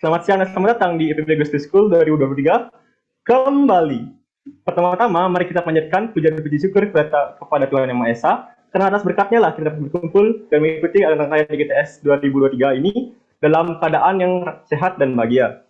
Selamat siang dan selamat datang di IPB Gusti School 2023 kembali. Pertama-tama, mari kita panjatkan puja dan puji syukur kepada Tuhan Yang Maha Esa, karena atas berkatnya lah kita dapat berkumpul dan mengikuti rangkaian IGTS 2023 ini dalam keadaan yang sehat dan bahagia.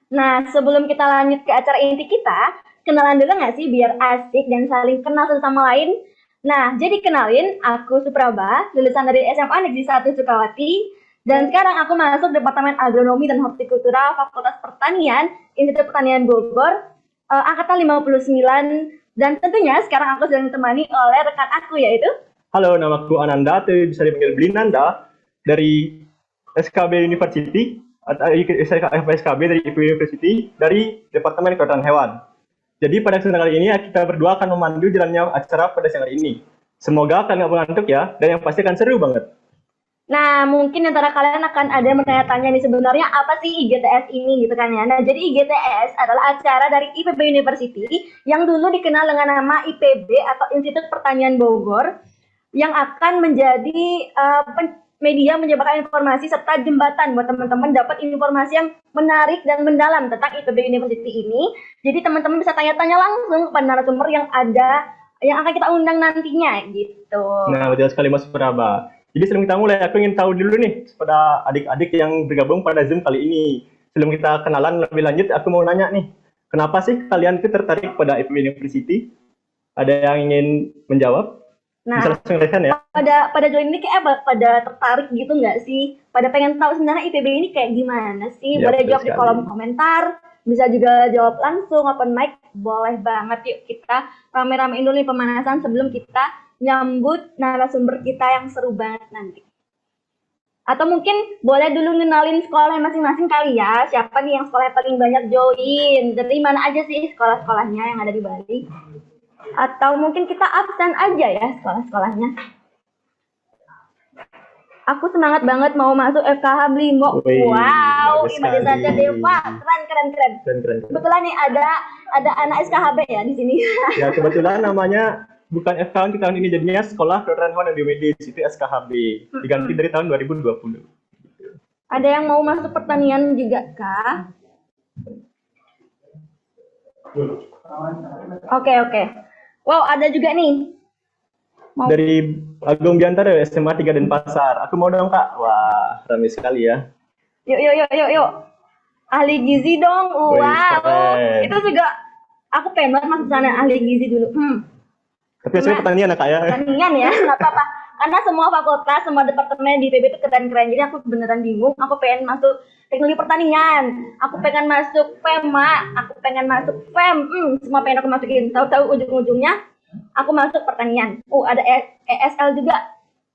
Nah, sebelum kita lanjut ke acara inti kita, kenalan dulu nggak sih biar asik dan saling kenal satu sama lain? Nah, jadi kenalin, aku Supraba, lulusan dari SMA Negeri 1 Sukawati, dan sekarang aku masuk Departemen Agronomi dan Hortikultura Fakultas Pertanian, Institut Pertanian Bogor, angkatan 59, dan tentunya sekarang aku sedang ditemani oleh rekan aku yaitu... Halo, namaku Ananda, atau bisa dipanggil Blinanda, dari SKB University, atau SKB dari IPB University, dari Departemen Kedokteran Hewan. Jadi pada kesempatan kali ini kita berdua akan memandu jalannya acara pada siang hari ini. Semoga kalian nggak mengantuk ya, dan yang pasti akan seru banget. Nah, mungkin antara kalian akan ada yang bertanya-tanya nih, sebenarnya apa sih IGTS ini gitu kan ya. Nah, jadi IGTS adalah acara dari IPB University yang dulu dikenal dengan nama IPB atau Institut Pertanian Bogor, yang akan menjadi media menyebarkan informasi serta jembatan buat teman-teman dapat informasi yang menarik dan mendalam tentang IPB University ini. Jadi teman-teman bisa tanya-tanya langsung kepada narasumber yang akan kita undang nantinya gitu. Nah, betul sekali Mas Praba. Jadi sebelum kita mulai, aku ingin tahu dulu nih kepada adik-adik yang bergabung pada Zoom kali ini. Sebelum kita kenalan lebih lanjut, aku mau nanya nih, kenapa sih kalian itu tertarik pada IPB University? Ada yang ingin menjawab? Nah, bisa langsung raise ya. Pada join ini kayak pada tertarik gitu nggak sih? Pada pengen tahu sebenarnya IPB ini kayak gimana sih? Ya, boleh jawab di kolom komentar, bisa juga jawab langsung open mic, boleh banget. Yuk kita rame-ramein dulu nih pemanasan sebelum kita nyambut narasumber kita yang seru banget nanti. Atau mungkin boleh dulu ngenalin sekolah masing-masing kali ya. Siapa nih yang sekolah paling banyak join? Dari mana aja sih sekolah-sekolahnya yang ada di Bali? Atau mungkin kita absen aja ya sekolah-sekolahnya. Aku semangat banget mau masuk FKH Blimo. Wow, Imade saja Dewa, keren. Kebetulan nih ada anak SKHB ya di sini. Ya, kebetulan namanya bukan FKH tahun ini, jadinya Sekolah Kedokteran Hewan dan Biomedis, itu SKHB, diganti dari tahun 2020. Ada yang mau masuk pertanian juga kah? Oke. Wow, ada juga nih. Dari Agung Biantara, SMA 3 Denpasar. Aku mau dong, Kak. Wah, ramai sekali ya. Yuk. Ahli gizi dong. Wow. Itu juga aku pengen banget masuk sana ahli gizi dulu. Tapi saya pertanian ya, Kak ya. Pertanian ya, nggak apa-apa. Karena semua fakultas, semua departemen di IPB itu keren-keren. Jadi aku beneran bingung. Aku pengen masuk teknologi pertanian. Aku pengen masuk FEMA. Aku pengen masuk FEM. Semua pengen aku masukin. Tahu-tahu ujung-ujungnya aku masuk pertanian. Ada ESL juga.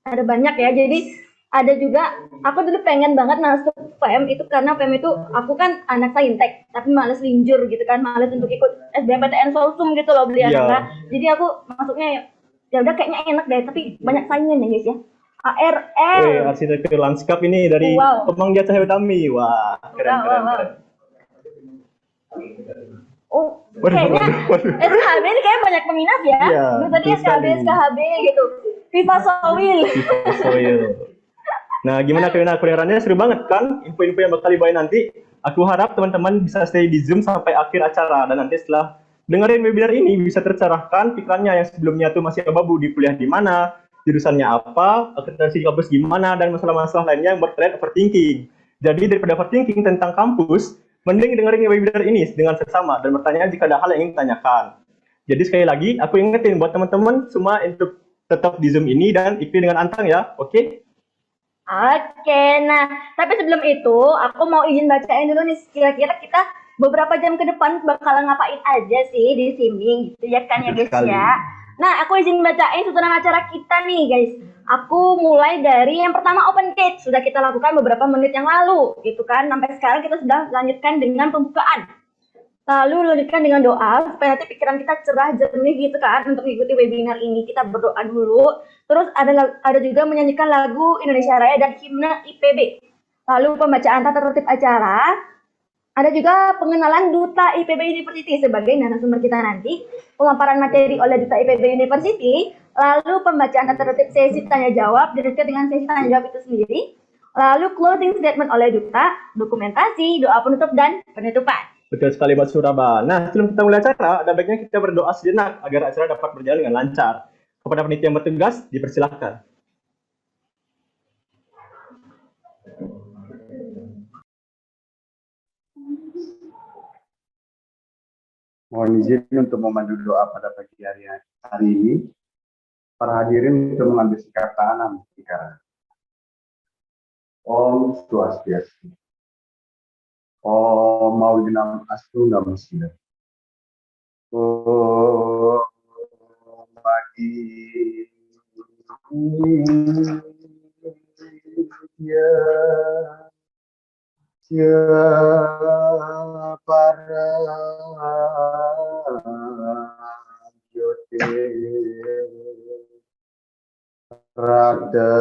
Ada banyak ya. Jadi ada juga, aku dulu pengen banget masuk FEM itu karena FEM itu aku kan anak saintek, tapi males linjur gitu kan, males untuk ikut SBMPTN Solsum gitu loh beli anak. Jadi aku masuknya ya udah kayaknya enak deh, tapi banyak saingan ya guys ya. ARL. Arsitektur lanskap ini dari Pemanggia Cahaya Utami. Wah, keren. Kayaknya SKHB ini kayak banyak peminat ya. Tadi SKHB gitu. Viva Sowil. Nah, gimana kuliahannya? Seru banget kan? Info-info yang bakal dibawain nanti. Aku harap teman-teman bisa stay di Zoom sampai akhir acara. Dan nanti setelah dengerin webinar ini bisa tercerahkan pikirannya yang sebelumnya tuh masih abu-abu di kuliah di mana, jurusannya apa, akreditasi kampus gimana, dan masalah-masalah lainnya yang berkaitan overthinking. Jadi daripada overthinking tentang kampus, mending dengerin webinar ini dengan seksama dan bertanya jika ada hal yang ingin ditanyakan. Jadi sekali lagi, aku ingetin buat teman-teman semua untuk tetap di Zoom ini dan ikuti dengan antang ya, oke? Oke, nah tapi sebelum itu aku mau izin bacain dulu nih kira-kira kita beberapa jam ke depan bakal ngapain aja sih di sini gitu ya kan ya guys ya. Nah aku izin bacain susunan acara kita nih guys. Aku mulai dari yang pertama open chat sudah kita lakukan beberapa menit yang lalu gitu kan. Sampai sekarang kita sudah lanjutkan dengan pembukaan. Lalu lanjutkan dengan doa supaya nanti pikiran kita cerah jernih gitu kan untuk mengikuti webinar ini. Kita berdoa dulu. Terus ada juga menyanyikan lagu Indonesia Raya dan himne IPB. Lalu pembacaan tata tertib acara. Ada juga pengenalan Duta IPB University sebagai narasumber kita nanti. Pemaparan materi oleh Duta IPB University. Lalu pembacaan tata tertib sesi tanya jawab. Dilanjutkan dengan sesi tanya jawab itu sendiri. Lalu closing statement oleh duta, dokumentasi, doa penutup dan penutupan. Betul sekali Mbak Suraba. Nah, sebelum kita mulai acara, ada baiknya kita berdoa sejenak agar acara dapat berjalan dengan lancar. Kepada panitia yang bertugas, dipersilakan. Mohon izin untuk memandu doa pada pagi hari ini. Para hadirin untuk mengambil sikap tangan sekarang. Om Swastiastu. Om Maulidinam Astu Namaskar. Om Bagi para Yote Rada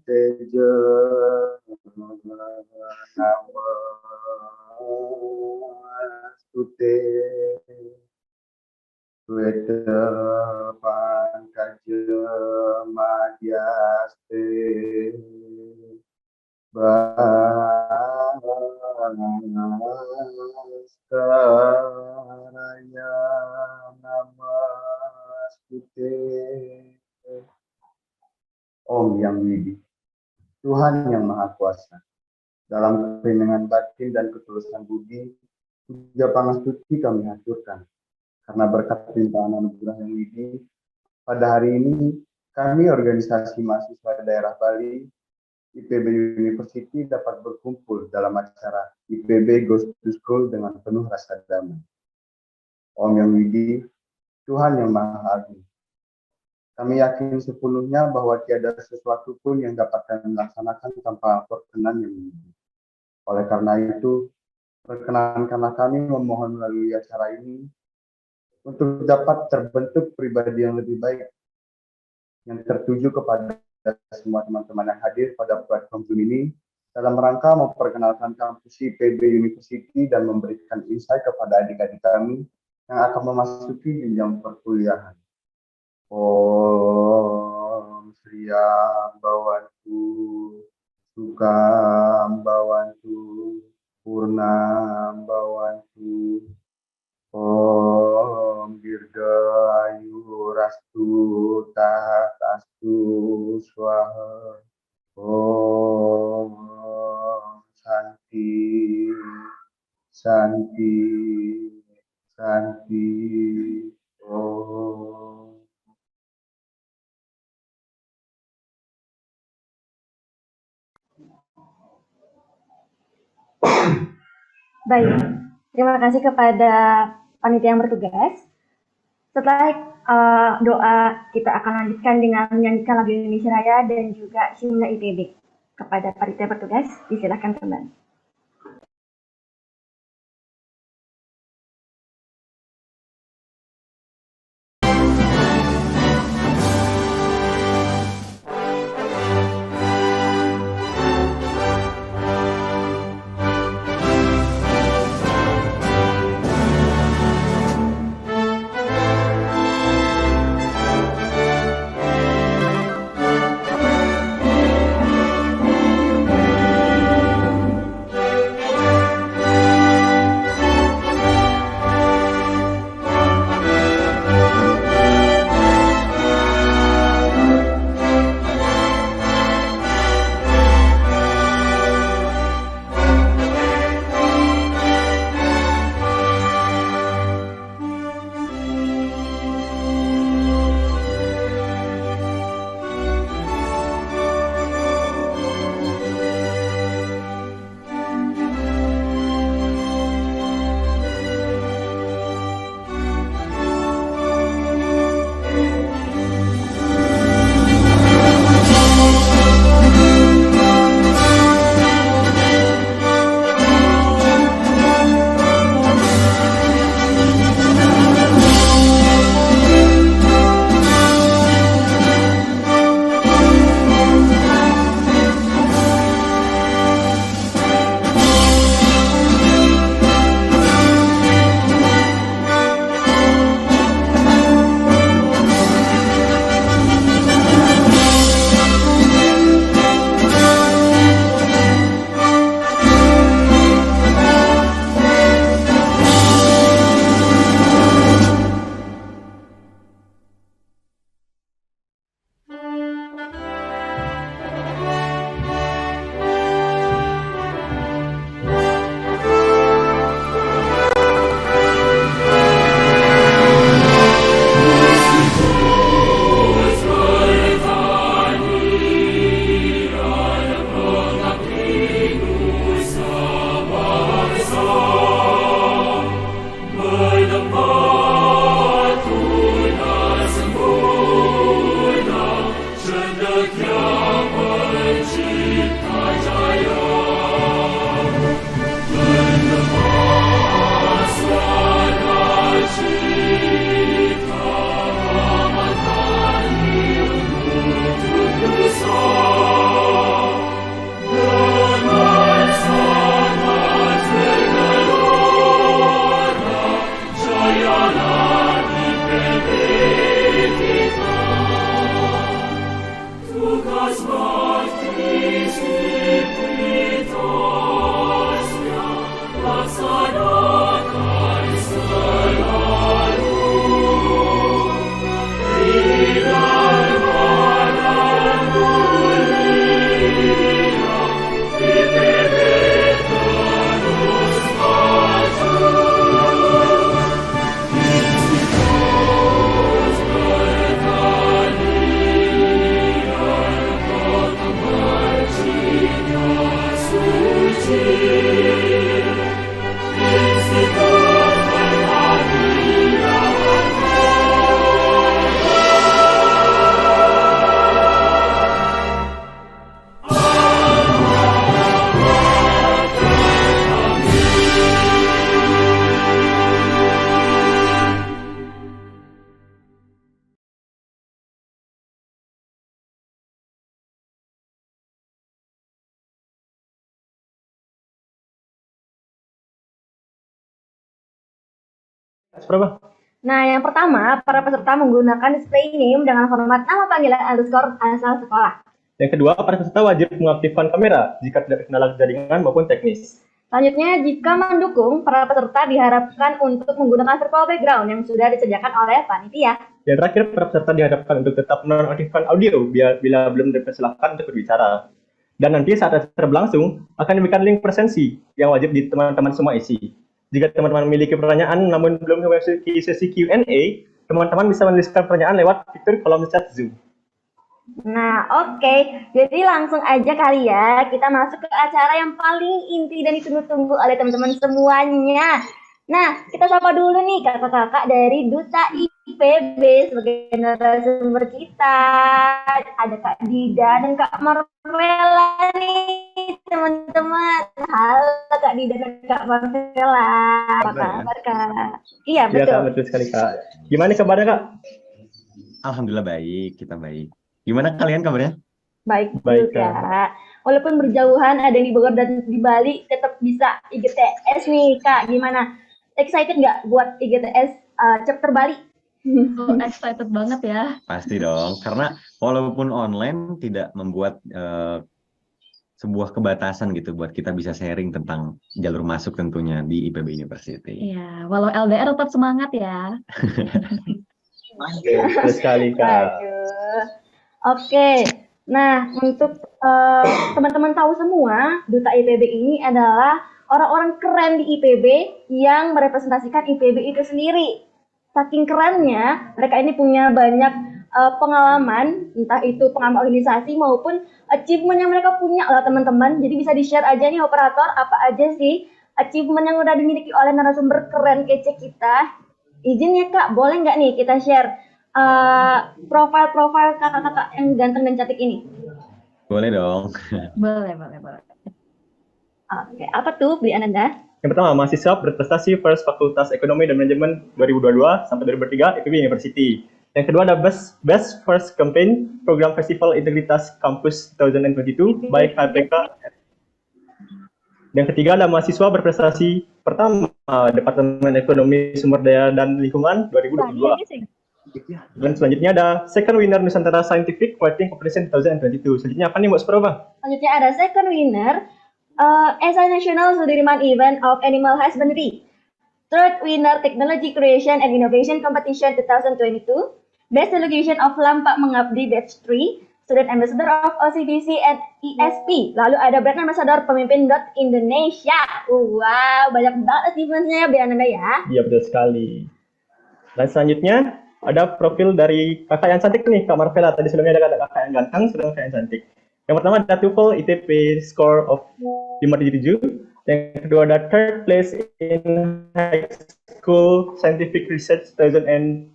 Teja Namastute Weta Pankaja Madhyaste Bastaraya Namastute. Om Yang Widi, Tuhan yang Maha Kuasa, dalam keheningan batin dan ketulusan budi, puja pangastuti kami haturkan. Karena berkat limpahan anugerah Yang Widi, pada hari ini kami organisasi mahasiswa daerah Bali IPB University dapat berkumpul dalam acara IPB Goes to School dengan penuh rasa damai. Om Yang Widi, Tuhan yang Maha Agung, kami yakin sepenuhnya bahwa tiada sesuatu pun yang dapat kami laksanakan tanpa perkenan Yang Widi. Oleh karena itu, perkenankanlah kami memohon melalui acara ini untuk dapat terbentuk pribadi yang lebih baik yang tertuju kepada semua teman-teman yang hadir pada platform Zoom ini dalam rangka memperkenalkan kampus IPB University dan memberikan insight kepada adik-adik kami yang akan memasuki jenjang perkuliahan. Om Sri Ambawantu, Suka Ambawantu, Purna Ambawantu, Om Dirgayu Rastu Tahastu Swaha, Om Santi, Santi, Santi, Om. Baik, terima kasih kepada panitia yang bertugas. Setelah doa, kita akan lanjutkan dengan menyanyikan lagu Indonesia Raya dan juga himne IPB. Kepada panitia bertugas, disilakan kembali. Berapa? Nah, yang pertama, para peserta menggunakan display name dengan format nama panggilan underscore asal sekolah. Yang kedua, para peserta wajib mengaktifkan kamera jika tidak terkendala jaringan maupun teknis. Selanjutnya, jika mendukung, para peserta diharapkan untuk menggunakan virtual background yang sudah disediakan oleh panitia. Yang terakhir, para peserta dihadapkan untuk tetap menonaktifkan audio bila belum dipersilahkan untuk berbicara. Dan nanti saat acara berlangsung, akan diberikan link presensi yang wajib di teman-teman semua isi. Jika teman-teman memiliki pertanyaan namun belum memasuki sesi Q&A, teman-teman bisa menuliskan pertanyaan lewat fitur kolom chat Zoom. Nah, oke. Jadi langsung aja kali ya, kita masuk ke acara yang paling inti dan ditunggu-tunggu oleh teman-teman semuanya. Nah, kita sapa dulu nih kakak-kakak dari Duta IPB sebagai narasumber kita. Ada Kak Dida dan Kak Marvela nih, teman-teman. Halo Kak Dida dan Kak Marvela. Apa kabar Kak? Iya, Iya, betul. Kak, betul sekali, Kak. Gimana kabarnya, Kak? Alhamdulillah baik, kita baik. Gimana kalian kabarnya? Baik Baik, juga. Walaupun berjauhan, ada yang di Bogor dan di Bali, tetap bisa IGTS nih, Kak. Gimana? Excited nggak buat IGTS chapter Bali? Oh, excited banget ya. Pasti dong, karena walaupun online tidak membuat sebuah kebatasan gitu buat kita bisa sharing tentang jalur masuk tentunya di IPB University. Iya, walau LDR tetap semangat ya. Betul sekali, Kak. Aduh. Oke. Nah, untuk teman-teman tahu semua, Duta IPB ini adalah orang-orang keren di IPB yang merepresentasikan IPB itu sendiri. Saking kerennya, mereka ini punya banyak pengalaman, entah itu pengalaman organisasi maupun achievement yang mereka punya lah teman-teman. Jadi bisa di-share aja nih operator, apa aja sih achievement yang udah dimiliki oleh narasumber keren kece kita. Izin ya Kak, boleh nggak nih kita share profil-profil kakak-kakak yang ganteng dan cantik ini? Boleh dong. Boleh. Oke, apa tuh Bli Ananda? Yang pertama, mahasiswa berprestasi First Fakultas Ekonomi dan Manajemen 2022 sampai 2023 IPB University. Yang kedua ada Best First Campaign Program Festival Integritas Campus 2022 by KPK. Yang ketiga ada mahasiswa berprestasi pertama Departemen Ekonomi Sumber Daya dan Lingkungan 2022. Dan selanjutnya ada Second Winner Nusantara Scientific Writing Competition 2022. Selanjutnya apa nih Mbak Supraba? Selanjutnya ada second winner SI National Sudirman Event of Animal Husbandry. Third winner Technology Creation and Innovation Competition 2022. Best Delegation of Lampak Mengabdi Batch 3. Student Ambassador of OCBC and ESP. Lalu ada Brand Ambassador Pemimpin Indonesia. Wow, banyak banget achievementnya ya Anda ya. Iya betul sekali. Dan selanjutnya ada profil dari kakak yang cantik nih, Kak Marvela. Tadi sebelumnya ada kakak yang ganteng, sekarang kakak yang cantik. Yang pertama ada TOEFL ITP score of 577. Yang kedua ada third place in high school scientific research 2018.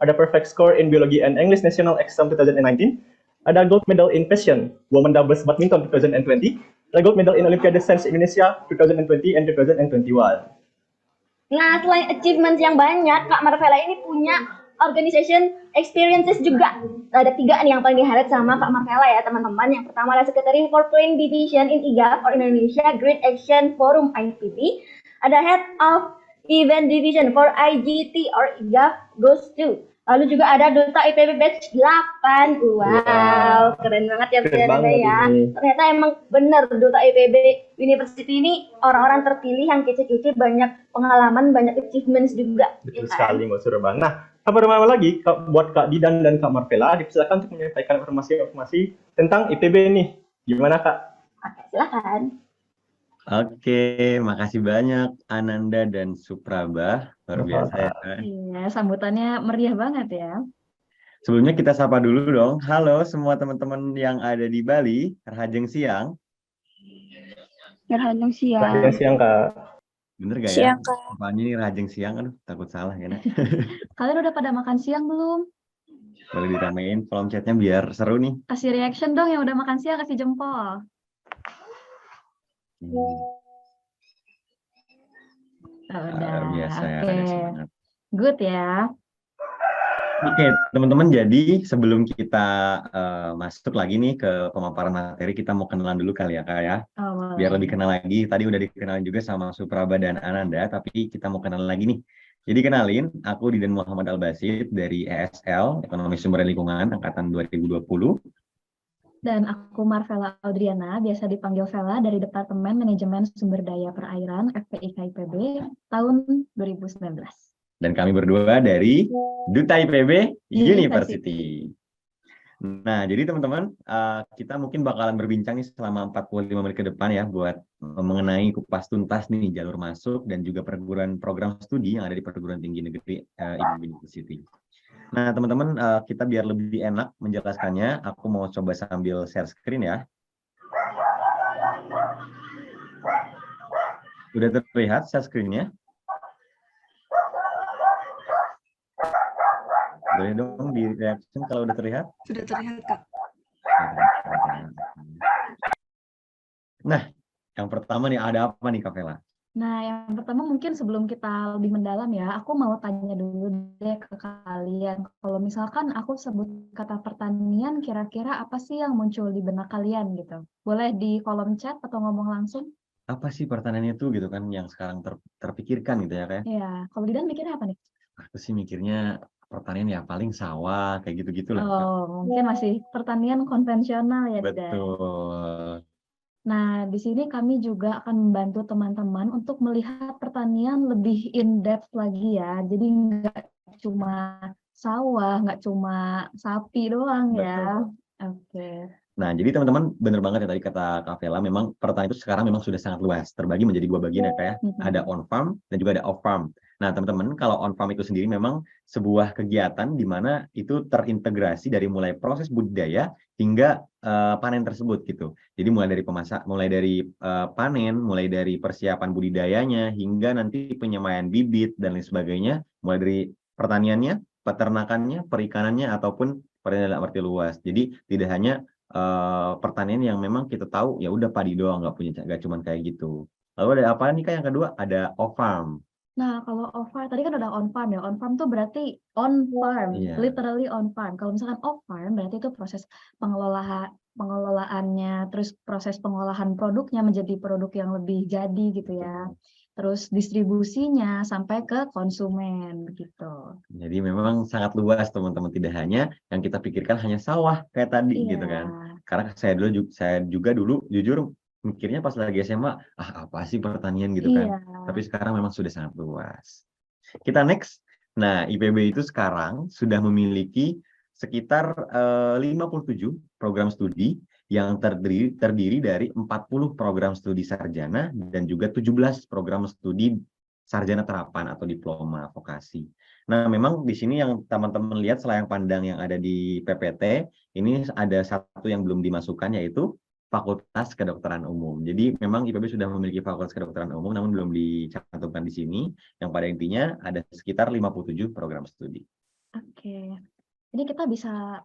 Ada perfect score in biology and English national exam 2019. Ada gold medal in passion women doubles badminton 2020. Ada gold medal in Olimpiade Sains Indonesia 2020 and 2021. Nah, selain achievement yang banyak, Kak Marvela ini punya organization experiences juga. Ada 3 nih yang paling di-highlight sama Kak Marvela ya, teman-teman. Yang pertama adalah Secretary for Planning Division in IGAF or Indonesia Great Action Forum IPB. Ada Head of Event Division for IGT or IGAF goes to Lalu juga ada Duta IPB batch 8. Wow, keren banget ya Keren Nana banget ya. ini. Ternyata emang bener Duta IPB University ini orang-orang terpilih yang kece-kece, banyak pengalaman, banyak achievements juga. Betul Ya kan? sekali Mbak Suraba. Nah, kabar mana lagi buat Kak Didan dan Kak Marvela dipersilakan untuk menyampaikan informasi-informasi tentang IPB nih. Gimana Kak? Oke, silakan. Oke, makasih banyak Ananda dan Supraba. Luar biasa ya. Iya, sambutannya meriah banget ya. Sebelumnya kita sapa dulu dong. Halo semua teman-teman yang ada di Bali. Rahajeng siang. Gerhana Selamat siang. siang Kak. Bener gak ya? Siang, Kak. Apanya ini Rahajeng siang? Aduh, takut salah ya. Nak. Kalian udah pada makan siang belum? Boleh diramein kolom chatnya biar seru nih. Kasih reaction dong yang udah makan siang, kasih jempol. Oh, udah, Luar biasa ya, oke. ada semangat. Good ya. Oke, teman-teman, jadi sebelum kita masuk lagi nih ke pemaparan materi, kita mau kenalan dulu kali ya, Kak ya. Oh, Biar lebih boleh. kenal lagi. Tadi udah dikenalin juga sama Supraba dan Ananda, tapi kita mau kenal lagi nih. Jadi kenalin, aku Didan Muhammad Al-Basid dari ESL, Ekonomi Sumber dan Lingkungan, Angkatan 2020. Dan aku Marvela Audriana, biasa dipanggil Vela dari Departemen Manajemen Sumber Daya Perairan FPIK IPB tahun 2019. Dan kami berdua dari Duta IPB University. University. Nah, jadi teman-teman, kita mungkin bakalan berbincang nih selama 45 menit ke depan ya buat mengenai kupas tuntas nih jalur masuk dan juga perguruan program studi yang ada di Perguruan Tinggi Negeri IPB University. Nah, teman-teman, kita biar lebih enak menjelaskannya, aku mau coba sambil share screen ya. Udah terlihat share screen-nya? Boleh dong di reaction kalau udah terlihat? Sudah terlihat, Kak. Nah, yang pertama nih, ada apa nih, Kak Vela? Nah, yang pertama mungkin sebelum kita lebih mendalam ya, aku mau tanya dulu deh ke kalian. Kalau misalkan aku sebut kata pertanian, kira-kira apa sih yang muncul di benak kalian gitu? Boleh di kolom chat atau ngomong langsung? Apa sih pertanian itu gitu kan yang sekarang terpikirkan gitu ya, Kak? Ya, kalau Didan mikirnya apa nih? Aku sih mikirnya pertanian ya paling sawah kayak gitu-gitu lah, Kak. Oh, mungkin masih pertanian konvensional ya, Didan. Betul. Nah, di sini kami juga akan membantu teman-teman untuk melihat pertanian lebih in-depth lagi ya. Jadi nggak cuma sawah, nggak cuma sapi doang ya. Oke. Nah, jadi teman-teman bener banget ya tadi kata Kak Vela, memang pertanian itu sekarang memang sudah sangat luas, terbagi menjadi 2 bagian ya, Kak ya. Ada on-farm dan juga ada off-farm. Nah, teman-teman, kalau on-farm itu sendiri memang sebuah kegiatan di mana itu terintegrasi dari mulai proses budidaya hingga panen tersebut gitu. Jadi mulai dari panen, mulai dari persiapan budidayanya hingga nanti penyemaian bibit dan lain sebagainya, mulai dari pertaniannya, peternakannya, perikanannya ataupun pertanian dalam arti luas. Jadi tidak hanya pertanian yang memang kita tahu ya udah padi doang, nggak cuman kayak gitu. Lalu ada apa nih Kak yang kedua? Ada off-farm. Nah, kalau off-farm, tadi kan udah on-farm ya. On-farm tuh berarti on-farm, Iya. literally on-farm. Kalau misalkan off-farm, berarti itu proses pengelolaannya, terus proses pengolahan produknya menjadi produk yang lebih jadi gitu ya. Terus distribusinya sampai ke konsumen gitu. Jadi memang sangat luas teman-teman, tidak hanya yang kita pikirkan hanya sawah kayak tadi gitu kan. Karena saya juga dulu jujur mikirnya pas lagi SMA, apa sih pertanian gitu kan. Tapi sekarang memang sudah sangat luas. Kita next. Nah, IPB itu sekarang sudah memiliki sekitar 57 program studi yang terdiri dari 40 program studi sarjana dan juga 17 program studi sarjana terapan atau diploma vokasi. Nah, memang di sini yang teman-teman lihat selayang pandang yang ada di PPT, ini ada satu yang belum dimasukkan yaitu Fakultas Kedokteran Umum. Jadi memang IPB sudah memiliki Fakultas Kedokteran Umum namun belum dicantumkan di sini. Yang pada intinya ada sekitar 57 program studi. Oke. Jadi kita bisa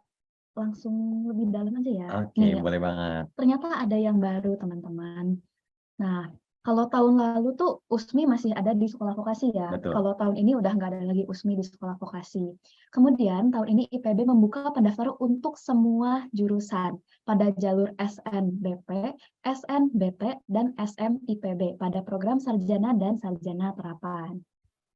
langsung lebih dalam aja ya. Oke, boleh banget. Ternyata ada yang baru teman-teman. Nah, kalau tahun lalu tuh USMI masih ada di sekolah vokasi ya. Betul. Kalau tahun ini udah nggak ada lagi USMI di sekolah vokasi. Kemudian tahun ini IPB membuka pendaftaran untuk semua jurusan pada jalur SNBP, SNBT, dan SMIPB pada program sarjana dan sarjana terapan.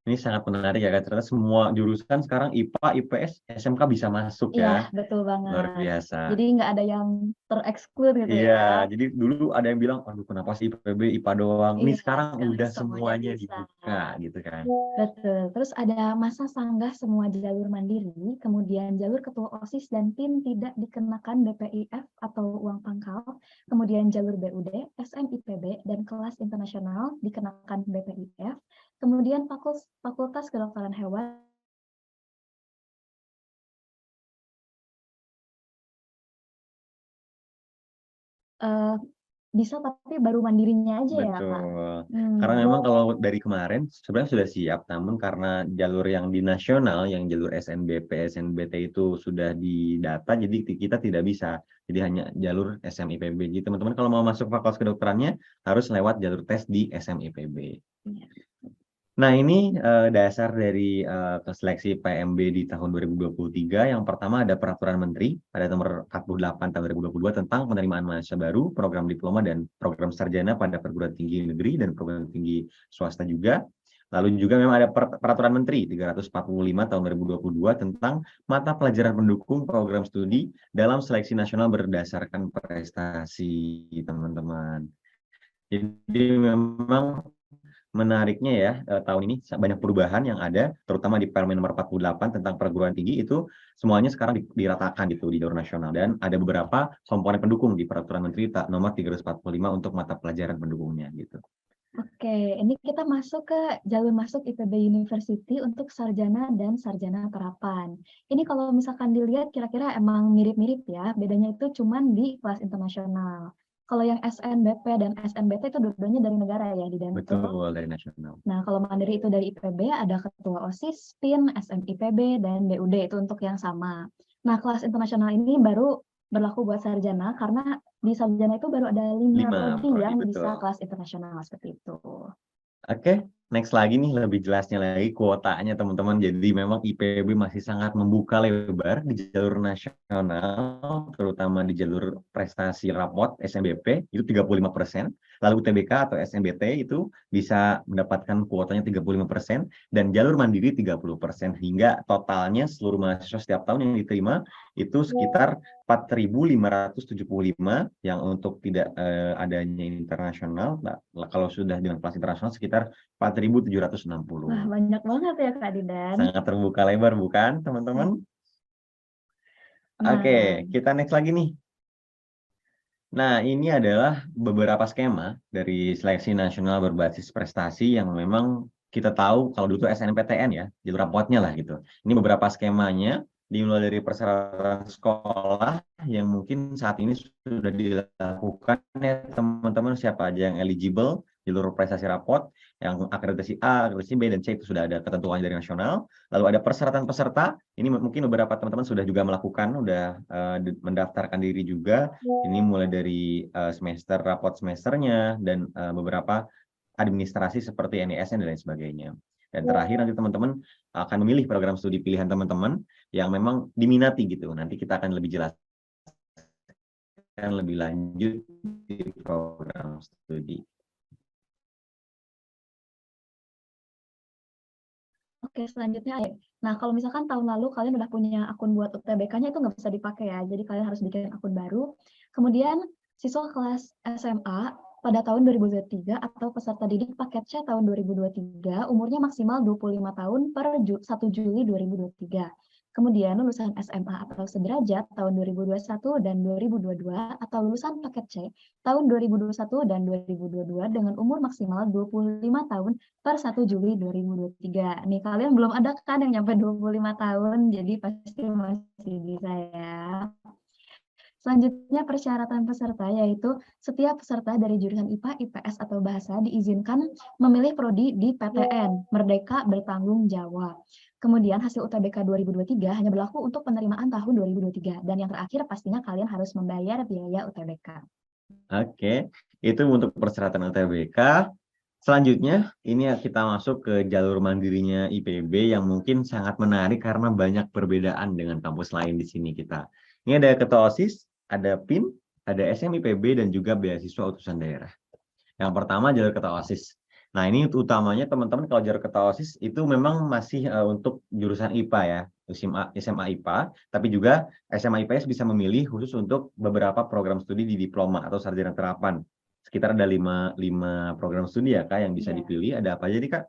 Ini sangat menarik ya Kak, ternyata semua jurusan sekarang IPA, IPS, SMK bisa masuk Iya, ya. betul Luar banget. biasa. Jadi nggak ada yang tereksklud gitu Iya, ya. jadi dulu ada yang bilang, aduh kenapa sih IPB, IPA doang. Ini Iya, sekarang sekarang udah semuanya semuanya bisa. dibuka gitu kan. Betul. Terus ada masa sanggah semua jalur mandiri, kemudian jalur ketua OSIS dan PIN tidak dikenakan BPIF atau uang pangkal, kemudian jalur BUD, SMIPB, dan kelas internasional dikenakan BPIF, kemudian fakultas kedokteran hewan eh, bisa tapi baru mandirinya aja ya, Kak. Betul. Karena memang kalau dari kemarin sebenarnya sudah siap, namun karena jalur yang di nasional, yang jalur SNBP, SNBT itu sudah didata, jadi kita tidak bisa. Jadi hanya jalur SMIPB. Jadi teman-teman kalau mau masuk fakultas kedokterannya harus lewat jalur tes di SMIPB. Iya. Nah, ini dasar dari seleksi PMB di tahun 2023. Yang pertama ada Peraturan Menteri pada nomor 48 tahun 2022 tentang penerimaan mahasiswa baru, program diploma dan program sarjana pada perguruan tinggi negeri dan perguruan tinggi swasta juga. Lalu juga memang ada Peraturan Menteri 345 tahun 2022 tentang mata pelajaran pendukung program studi dalam seleksi nasional berdasarkan prestasi, teman-teman. Jadi memang menariknya ya, tahun ini banyak perubahan yang ada, terutama di Permen nomor 48 tentang perguruan tinggi itu semuanya sekarang diratakan gitu di jalur nasional, dan ada beberapa komponen pendukung di Peraturan Menteri nomor 345 untuk mata pelajaran pendukungnya gitu. Oke, ini kita masuk ke jalur masuk IPB University untuk sarjana dan sarjana terapan. Ini kalau misalkan dilihat kira-kira emang mirip-mirip ya, bedanya itu cuman di kelas internasional. Kalau yang SNBP dan SNBT itu dua-duanya dari negara ya di Danto. Betul, dari nasional. Nah, kalau mandiri itu dari IPB ada ketua OSIS, PIN, SMIPB, dan BUD itu untuk yang sama. Nah, kelas internasional ini baru berlaku buat sarjana karena di sarjana itu baru ada 5 prodi yang betul. bisa kelas internasional seperti itu. Oke, next lagi nih lebih jelasnya lagi kuotanya teman-teman. Jadi memang IPB masih sangat membuka lebar di jalur nasional, terutama di jalur prestasi rapot SNBP itu 35%. Lalu UTBK atau SNBT itu bisa mendapatkan kuotanya 35% dan jalur mandiri 30%, hingga totalnya seluruh mahasiswa setiap tahun yang diterima itu sekitar 4.575 yang untuk tidak adanya internasional. Nah, kalau sudah dengan kelas internasional sekitar 4.760. Wah, banyak banget ya Kak Didan. Sangat terbuka lebar bukan, teman-teman? Nah, Oke, kita next lagi nih. Nah, ini adalah beberapa skema dari seleksi nasional berbasis prestasi yang memang kita tahu kalau dulu SNMPTN ya, jalur rapotnya lah gitu. Ini beberapa skemanya, dimulai dari persyaratan sekolah yang mungkin saat ini sudah dilakukan ya teman-teman, siapa aja yang eligible, jalur prestasi rapot, yang akreditasi A, akreditasi B, dan C itu sudah ada ketentuannya dari nasional. Lalu ada persyaratan peserta, ini mungkin beberapa teman-teman sudah juga melakukan, sudah mendaftarkan diri juga. Ini mulai dari semester, rapot semesternya, dan beberapa administrasi seperti NISN dan lain sebagainya. Dan terakhir nanti teman-teman akan memilih program studi pilihan teman-teman yang memang diminati gitu. Nanti kita akan lebih jelaskan lebih lanjut di program studi. Oke, selanjutnya. Nah, kalau misalkan tahun lalu kalian udah punya akun buat UTBK-nya itu nggak bisa dipakai ya. Jadi kalian harus bikin akun baru. Kemudian siswa kelas SMA pada tahun 2023 atau peserta didik paket C tahun 2023 umurnya maksimal 25 tahun per 1 Juli 2023. Kemudian lulusan SMA atau sederajat tahun 2021 dan 2022 atau lulusan paket C tahun 2021 dan 2022 dengan umur maksimal 25 tahun per 1 Juli 2023. Nih kalian belum ada kan yang nyampe 25 tahun, jadi pasti masih bisa ya. Selanjutnya persyaratan peserta yaitu setiap peserta dari jurusan IPA, IPS, atau bahasa diizinkan memilih prodi di PTN, Merdeka Bertanggung Jawab. Kemudian hasil UTBK 2023 hanya berlaku untuk penerimaan tahun 2023. Dan yang terakhir pastinya kalian harus membayar biaya UTBK. Oke, itu untuk persyaratan UTBK. Selanjutnya, ini kita masuk ke jalur mandirinya IPB yang mungkin sangat menarik karena banyak perbedaan dengan kampus lain di sini kita. Ini ada ketua OSIS, ada PIN, ada SMIPB, dan juga beasiswa utusan daerah. Yang pertama jalur ketua OSIS. Nah, ini utamanya teman-teman kalau jalur ketua OSIS itu memang masih untuk jurusan IPA ya, SMA IPA, tapi juga SMA IPS bisa memilih khusus untuk beberapa program studi di diploma atau sarjana terapan. Sekitar ada lima program studi ya, Kak, yang bisa Iya. dipilih. Ada apa aja nih, Kak?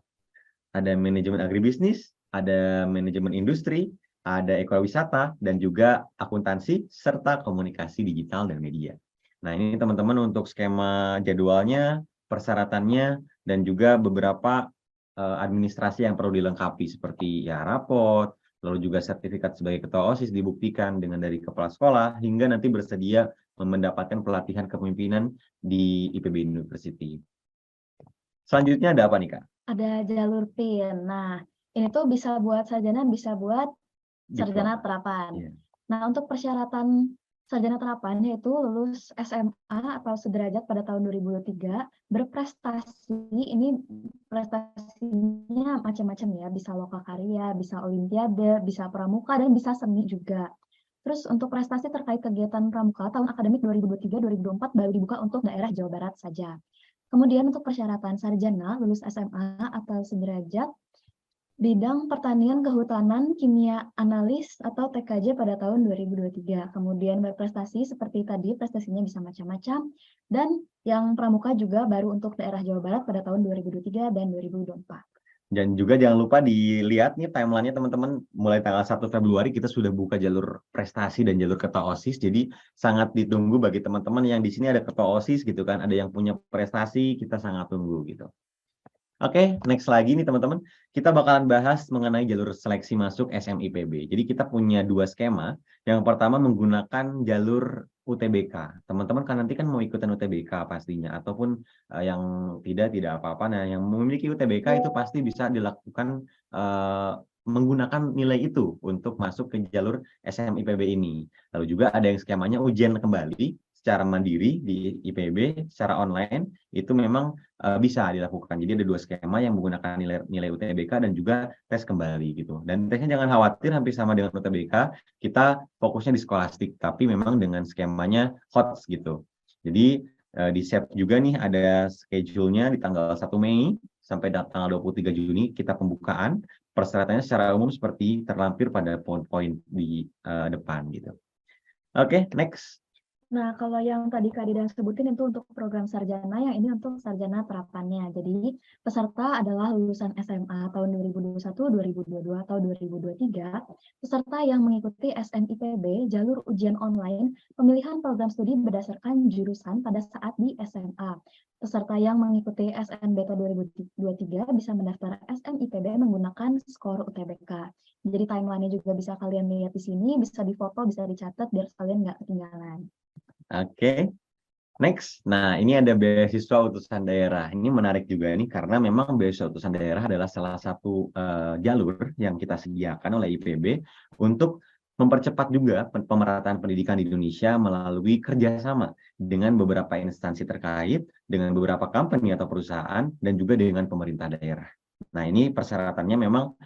Ada manajemen agribisnis, ada manajemen industri, ada ekowisata, dan juga akuntansi, serta komunikasi digital dan media. Nah, ini teman-teman untuk skema jadwalnya, persyaratannya, dan juga beberapa administrasi yang perlu dilengkapi seperti ya rapot, lalu juga sertifikat sebagai ketua OSIS dibuktikan dengan dari kepala sekolah, hingga nanti bersedia mendapatkan pelatihan kepemimpinan di IPB University. Selanjutnya ada apa nih, Kak? Ada jalur PIN. Nah, ini tuh bisa buat sarjana, bisa buat sarjana Diploma. terapan. Iya. Nah, untuk persyaratan sarjana terapan yaitu lulus SMA atau sederajat pada tahun 2023, berprestasi, ini prestasinya macam-macam ya, bisa lokakarya, bisa olimpiade, bisa pramuka, dan bisa seni juga. Terus untuk prestasi terkait kegiatan pramuka tahun akademik 2023-2024 baru dibuka untuk daerah Jawa Barat saja. Kemudian untuk persyaratan sarjana lulus SMA atau sederajat bidang pertanian kehutanan kimia analis atau TKJ pada tahun 2023. Kemudian berprestasi seperti tadi, prestasinya bisa macam-macam. Dan yang pramuka juga baru untuk daerah Jawa Barat pada tahun 2023 dan 2024. Dan juga jangan lupa dilihat nih timelinenya teman-teman, mulai tanggal 1 Februari kita sudah buka jalur prestasi dan jalur ketua OSIS, jadi sangat ditunggu bagi teman-teman yang di sini ada ketua OSIS gitu kan, ada yang punya prestasi, kita sangat tunggu gitu. Oke, next lagi nih teman-teman, kita bakalan bahas mengenai jalur seleksi masuk SMIPB. Jadi kita punya dua skema. Yang pertama menggunakan jalur UTBK. Teman-teman kan nanti kan mau ikutan UTBK pastinya, ataupun yang tidak apa-apa. Nah, yang memiliki UTBK itu pasti bisa dilakukan menggunakan nilai itu untuk masuk ke jalur SMIPB ini. Lalu juga ada yang skemanya ujian kembali secara mandiri di IPB, secara online, itu memang bisa dilakukan. Jadi ada dua skema yang menggunakan nilai UTBK dan juga tes kembali gitu. Dan tesnya jangan khawatir, hampir sama dengan UTBK, kita fokusnya di skolastik, tapi memang dengan skemanya HOTS gitu. Jadi di set juga nih ada schedule-nya di tanggal 1 Mei sampai tanggal 23 Juni kita pembukaan. Persyaratannya secara umum seperti terlampir pada poin-poin di depan gitu. Oke, next. Nah, kalau yang tadi Kak Didan sebutin itu untuk program sarjana, yang ini untuk sarjana terapannya. Jadi, peserta adalah lulusan SMA tahun 2021, 2022, atau 2023. Peserta yang mengikuti SMIPB, jalur ujian online, pemilihan program studi berdasarkan jurusan pada saat di SMA. Peserta yang mengikuti SNBT 2023 bisa mendaftar SMIPB menggunakan skor UTBK. Jadi, timeline-nya juga bisa kalian lihat di sini, bisa difoto, bisa dicatat, biar kalian nggak ketinggalan. Oke, next. Nah, ini ada beasiswa utusan daerah. Ini menarik juga nih karena memang beasiswa utusan daerah adalah salah satu jalur yang kita sediakan oleh IPB untuk mempercepat juga pemerataan pendidikan di Indonesia melalui kerjasama dengan beberapa instansi terkait, dengan beberapa company atau perusahaan, dan juga dengan pemerintah daerah. Nah, ini persyaratannya memang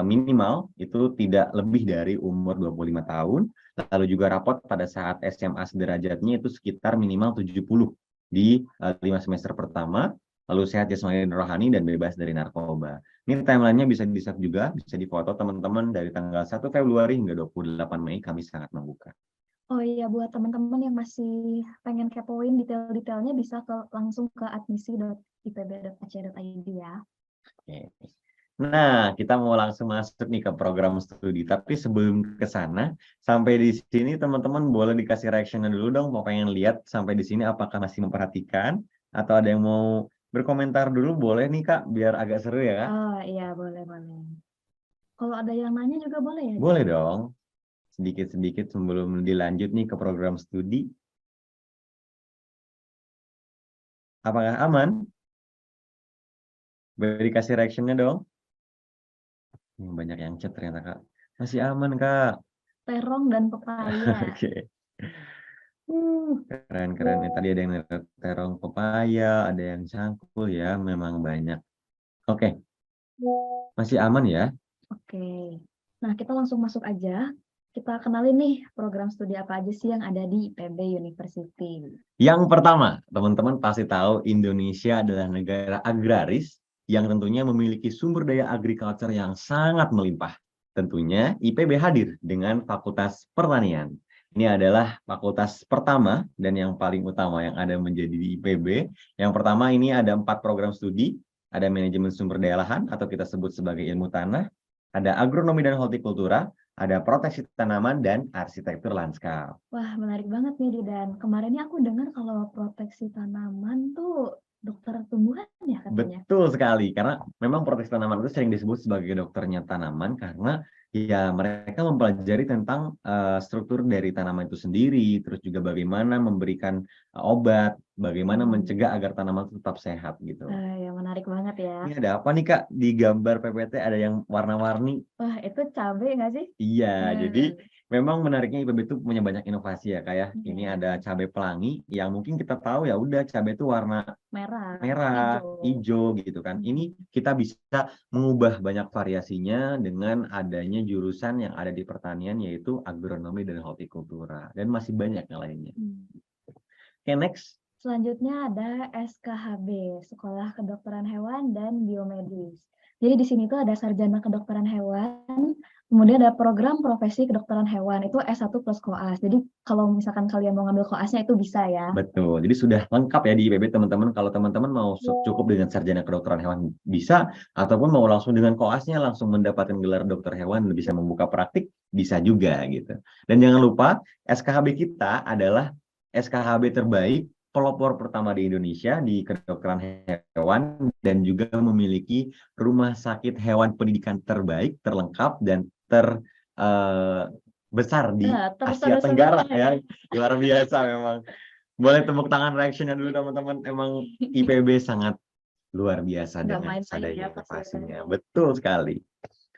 minimal itu tidak lebih dari umur 25 tahun, lalu juga rapot pada saat SMA sederajatnya itu sekitar minimal 70 di 5 semester pertama, lalu sehat jasmani dan rohani dan bebas dari narkoba. Ini timelinenya bisa di-save juga, bisa difoto teman-teman dari tanggal 1 Februari hingga 28 Mei kami sangat membuka. Oh iya, buat teman-teman yang masih pengen kepoin detail-detailnya bisa langsung ke admisi.ipb.ac.id ya. Oke. Nah, kita mau langsung masuk nih ke program studi. Tapi sebelum ke sana, sampai di sini teman-teman boleh dikasih reaction dulu dong. Mau pengen lihat sampai di sini apakah masih memperhatikan? Atau ada yang mau berkomentar dulu? Boleh nih Kak, biar agak seru ya Kak? Oh iya, boleh. Kalau ada yang nanya juga boleh ya? Boleh dong. Sedikit-sedikit sebelum dilanjut nih ke program studi. Apakah aman? Boleh dikasih reaction-nya dong. Banyak yang chat ternyata Kak. Masih aman Kak. Terong dan pepaya. Oke. Keren. Tadi ada yang terong pepaya, ada yang cangkul ya, memang banyak. Oke. Masih aman ya? Oke. Nah, kita langsung masuk aja. Kita kenalin nih program studi apa aja sih yang ada di IPB University. Yang pertama, teman-teman pasti tahu Indonesia adalah negara agraris yang tentunya memiliki sumber daya agriculture yang sangat melimpah. Tentunya IPB hadir dengan Fakultas Pertanian. Ini adalah fakultas pertama dan yang paling utama yang ada menjadi di IPB. Yang pertama ini ada 4 program studi, ada manajemen sumber daya lahan atau kita sebut sebagai ilmu tanah, ada agronomi dan hortikultura, ada proteksi tanaman dan arsitektur lanskap. Wah, menarik banget nih, Didan. Kemarin aku dengar kalau proteksi tanaman tuh dokter tumbuhan ya katanya. Betul sekali, karena memang proteksi tanaman itu sering disebut sebagai dokternya tanaman karena ya mereka mempelajari tentang struktur dari tanaman itu sendiri, terus juga bagaimana memberikan obat, bagaimana mencegah agar tanaman itu tetap sehat gitu. Ya menarik banget ya. Ini ada apa nih Kak? Di gambar PPT ada yang warna-warni. Wah, itu cabai nggak sih? Iya, jadi memang menariknya IPB itu punya banyak inovasi ya kayak ini Iya. ada cabai pelangi yang mungkin kita tahu ya udah cabai itu warna Merah, merah, hijau gitu kan. Ini kita bisa mengubah banyak variasinya dengan adanya jurusan yang ada di pertanian yaitu agronomi dan hortikultura dan masih banyak yang lainnya. Oke, next. Selanjutnya ada SKHB, Sekolah Kedokteran Hewan dan Biomedis. Jadi di sini tuh ada sarjana kedokteran hewan, kemudian ada program profesi kedokteran hewan, itu S1 plus koas. Jadi kalau misalkan kalian mau ngambil koasnya itu bisa ya. Betul, jadi sudah lengkap ya di IPB teman-teman. Kalau teman-teman mau cukup dengan sarjana kedokteran hewan bisa, ataupun mau langsung dengan koasnya langsung mendapatkan gelar dokter hewan dan bisa membuka praktik, bisa juga gitu. Dan jangan lupa SKHB kita adalah SKHB terbaik, pelopor pertama di Indonesia di kedokteran hewan dan juga memiliki rumah sakit hewan pendidikan terbaik, terlengkap dan terbesar di Asia Tenggara ya. Luar biasa memang. Boleh tepuk tangan reaction-nya dulu teman-teman. Emang IPB sangat luar biasa dengan adanya inovasinya. Betul sekali.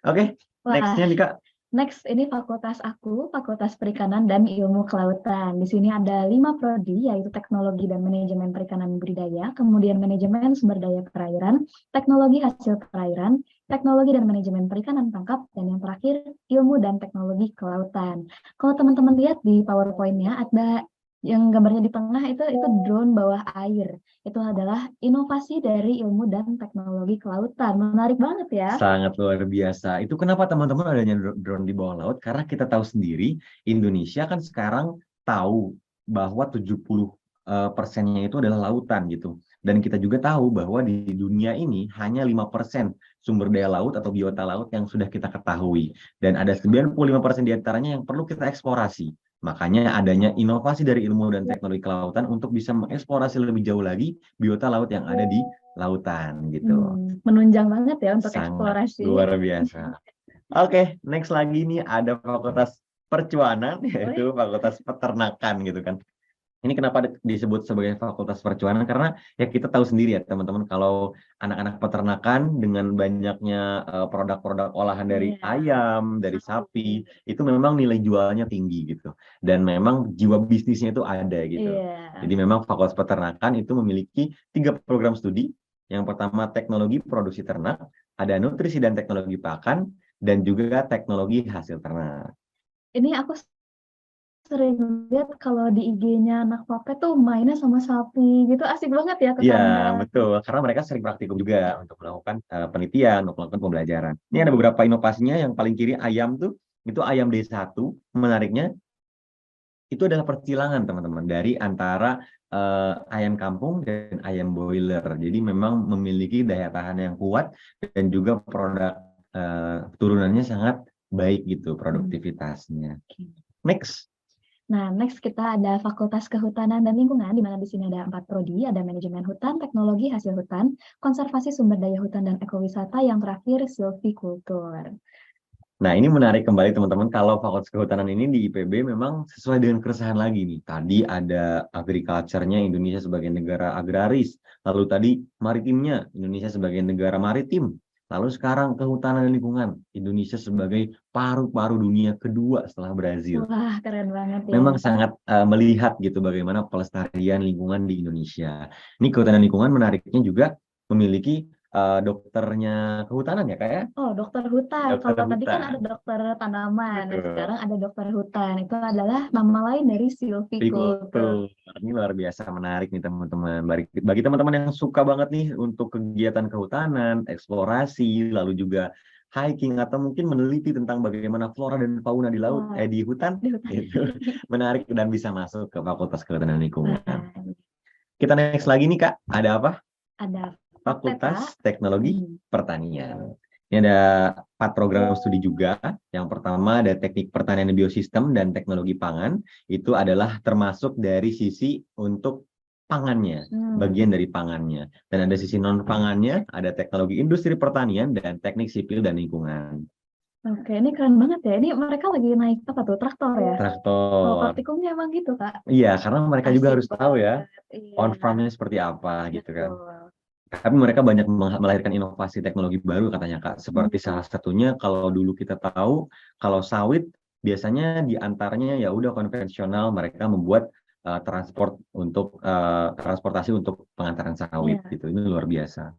Oke, next-nya nih Kak. Next, ini fakultas aku, Fakultas Perikanan dan Ilmu Kelautan. Di sini ada 5 prodi, yaitu Teknologi dan Manajemen Perikanan Budidaya, kemudian Manajemen Sumber Daya Perairan, Teknologi Hasil Perairan, Teknologi dan Manajemen Perikanan Tangkap, dan yang terakhir, Ilmu dan Teknologi Kelautan. Kalau teman-teman lihat di PowerPoint-nya, ada yang gambarnya di tengah itu drone bawah air. Itu adalah inovasi dari ilmu dan teknologi kelautan. Menarik banget ya. Sangat luar biasa. Itu kenapa teman-teman adanya drone di bawah laut? Karena kita tahu sendiri Indonesia kan sekarang tahu bahwa 70%-nya itu adalah lautan gitu. Dan kita juga tahu bahwa di dunia ini hanya 5% sumber daya laut atau biota laut yang sudah kita ketahui. Dan ada 95% diantaranya yang perlu kita eksplorasi. Makanya adanya inovasi dari ilmu dan teknologi kelautan untuk bisa mengeksplorasi lebih jauh lagi biota laut yang ada di lautan gitu. Menunjang banget ya untuk sangat eksplorasi. Luar biasa. Oke, next lagi nih ada Fakultas Percuanan yaitu Fakultas Peternakan gitu kan. Ini kenapa disebut sebagai Fakultas Percuanan? Karena ya kita tahu sendiri ya teman-teman kalau anak-anak peternakan dengan banyaknya produk-produk olahan dari ayam, dari sapi, itu memang nilai jualnya tinggi gitu. Dan memang jiwa bisnisnya itu ada gitu. Jadi memang Fakultas Peternakan itu memiliki 3 program studi. Yang pertama teknologi produksi ternak, ada nutrisi dan teknologi pakan, dan juga teknologi hasil ternak. Ini aku sering lihat kalau di IG-nya anak Pape tuh mainnya sama sapi gitu, asik banget ya ke Iya, kandang. betul. Karena mereka sering praktikum juga untuk melakukan penelitian, untuk melakukan pembelajaran. Ini ada beberapa inovasinya. Yang paling kiri ayam tuh, itu ayam D1. Menariknya, itu adalah persilangan teman-teman dari antara ayam kampung dan ayam boiler. Jadi memang memiliki daya tahan yang kuat dan juga produk turunannya sangat baik gitu produktivitasnya. Next. Nah, next kita ada Fakultas Kehutanan dan Lingkungan, di mana di sini ada 4 prodi, ada Manajemen Hutan, Teknologi Hasil Hutan, Konservasi Sumber Daya Hutan dan Ekowisata, yang terakhir Silvikultur. Nah, ini menarik kembali teman-teman, kalau Fakultas Kehutanan ini di IPB memang sesuai dengan keresahan lagi nih. Tadi ada agriculture-nya Indonesia sebagai negara agraris, lalu tadi maritimnya Indonesia sebagai negara maritim. Lalu sekarang kehutanan dan lingkungan, Indonesia sebagai paru-paru dunia kedua setelah Brazil. Wah, keren banget ya. Memang sangat melihat gitu bagaimana pelestarian lingkungan di Indonesia. Ini kehutanan lingkungan menariknya juga memiliki dokternya kehutanan ya Kak ya? Oh, dokter hutan. Dokter Kalau tadi kan hutan. ada dokter tanaman, dan Betul. sekarang ada dokter hutan. Itu adalah nama lain dari silviculture. Betul. Ini luar biasa menarik nih teman-teman. Bagi teman-teman yang suka banget nih untuk kegiatan kehutanan, eksplorasi, lalu juga hiking atau mungkin meneliti tentang bagaimana flora dan fauna di laut, Wah, di hutan, di hutan. itu menarik dan bisa masuk ke Fakultas Kehutanan dan Lingkungan. Nah, Kita next lagi nih Kak, ada apa? ada Fakultas Fakultas Teknologi Pertanian. Ini ada 4 program studi juga. Yang pertama ada Teknik Pertanian dan Biosistem dan Teknologi Pangan. Itu adalah termasuk dari sisi untuk pangannya, bagian dari pangannya. Dan ada sisi non-pangannya, ada Teknologi Industri Pertanian dan Teknik Sipil dan Lingkungan. Oke, ini keren banget ya. Ini mereka lagi naik apa tuh? Traktor ya? Kalau Traktor. praktikumnya emang gitu, Kak. Iya, karena mereka juga Asik harus tahu ya banget. Iya, on farm-nya seperti apa gitu kan. betul. Tapi mereka banyak melahirkan inovasi teknologi baru katanya Kak. Seperti salah satunya kalau dulu kita tahu kalau sawit biasanya diantaranya ya udah konvensional, mereka membuat transportasi untuk pengantaran sawit Iya. gitu. Ini luar biasa.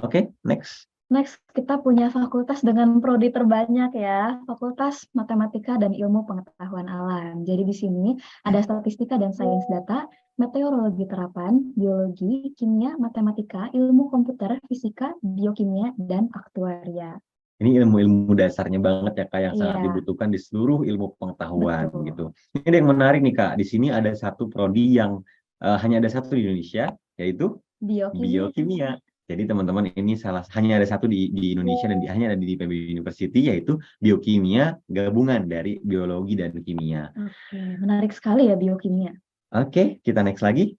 Oke, next. Next, kita punya fakultas dengan prodi terbanyak ya, Fakultas Matematika dan Ilmu Pengetahuan Alam. Jadi di sini ada statistika dan sains data, meteorologi terapan, biologi, kimia, matematika, ilmu komputer, fisika, biokimia, dan aktuaria. Ini ilmu-ilmu dasarnya banget ya Kak yang sangat Iya, dibutuhkan di seluruh ilmu pengetahuan betul. gitu. Ini ada yang menarik nih Kak. Di sini ada satu prodi yang hanya ada satu di Indonesia, yaitu Biokimia. biokimia. Jadi teman-teman ini hanya ada satu di Indonesia dan hanya ada di IPB University, yaitu biokimia gabungan dari biologi dan kimia. Oke, menarik sekali ya biokimia. Oke, kita next lagi.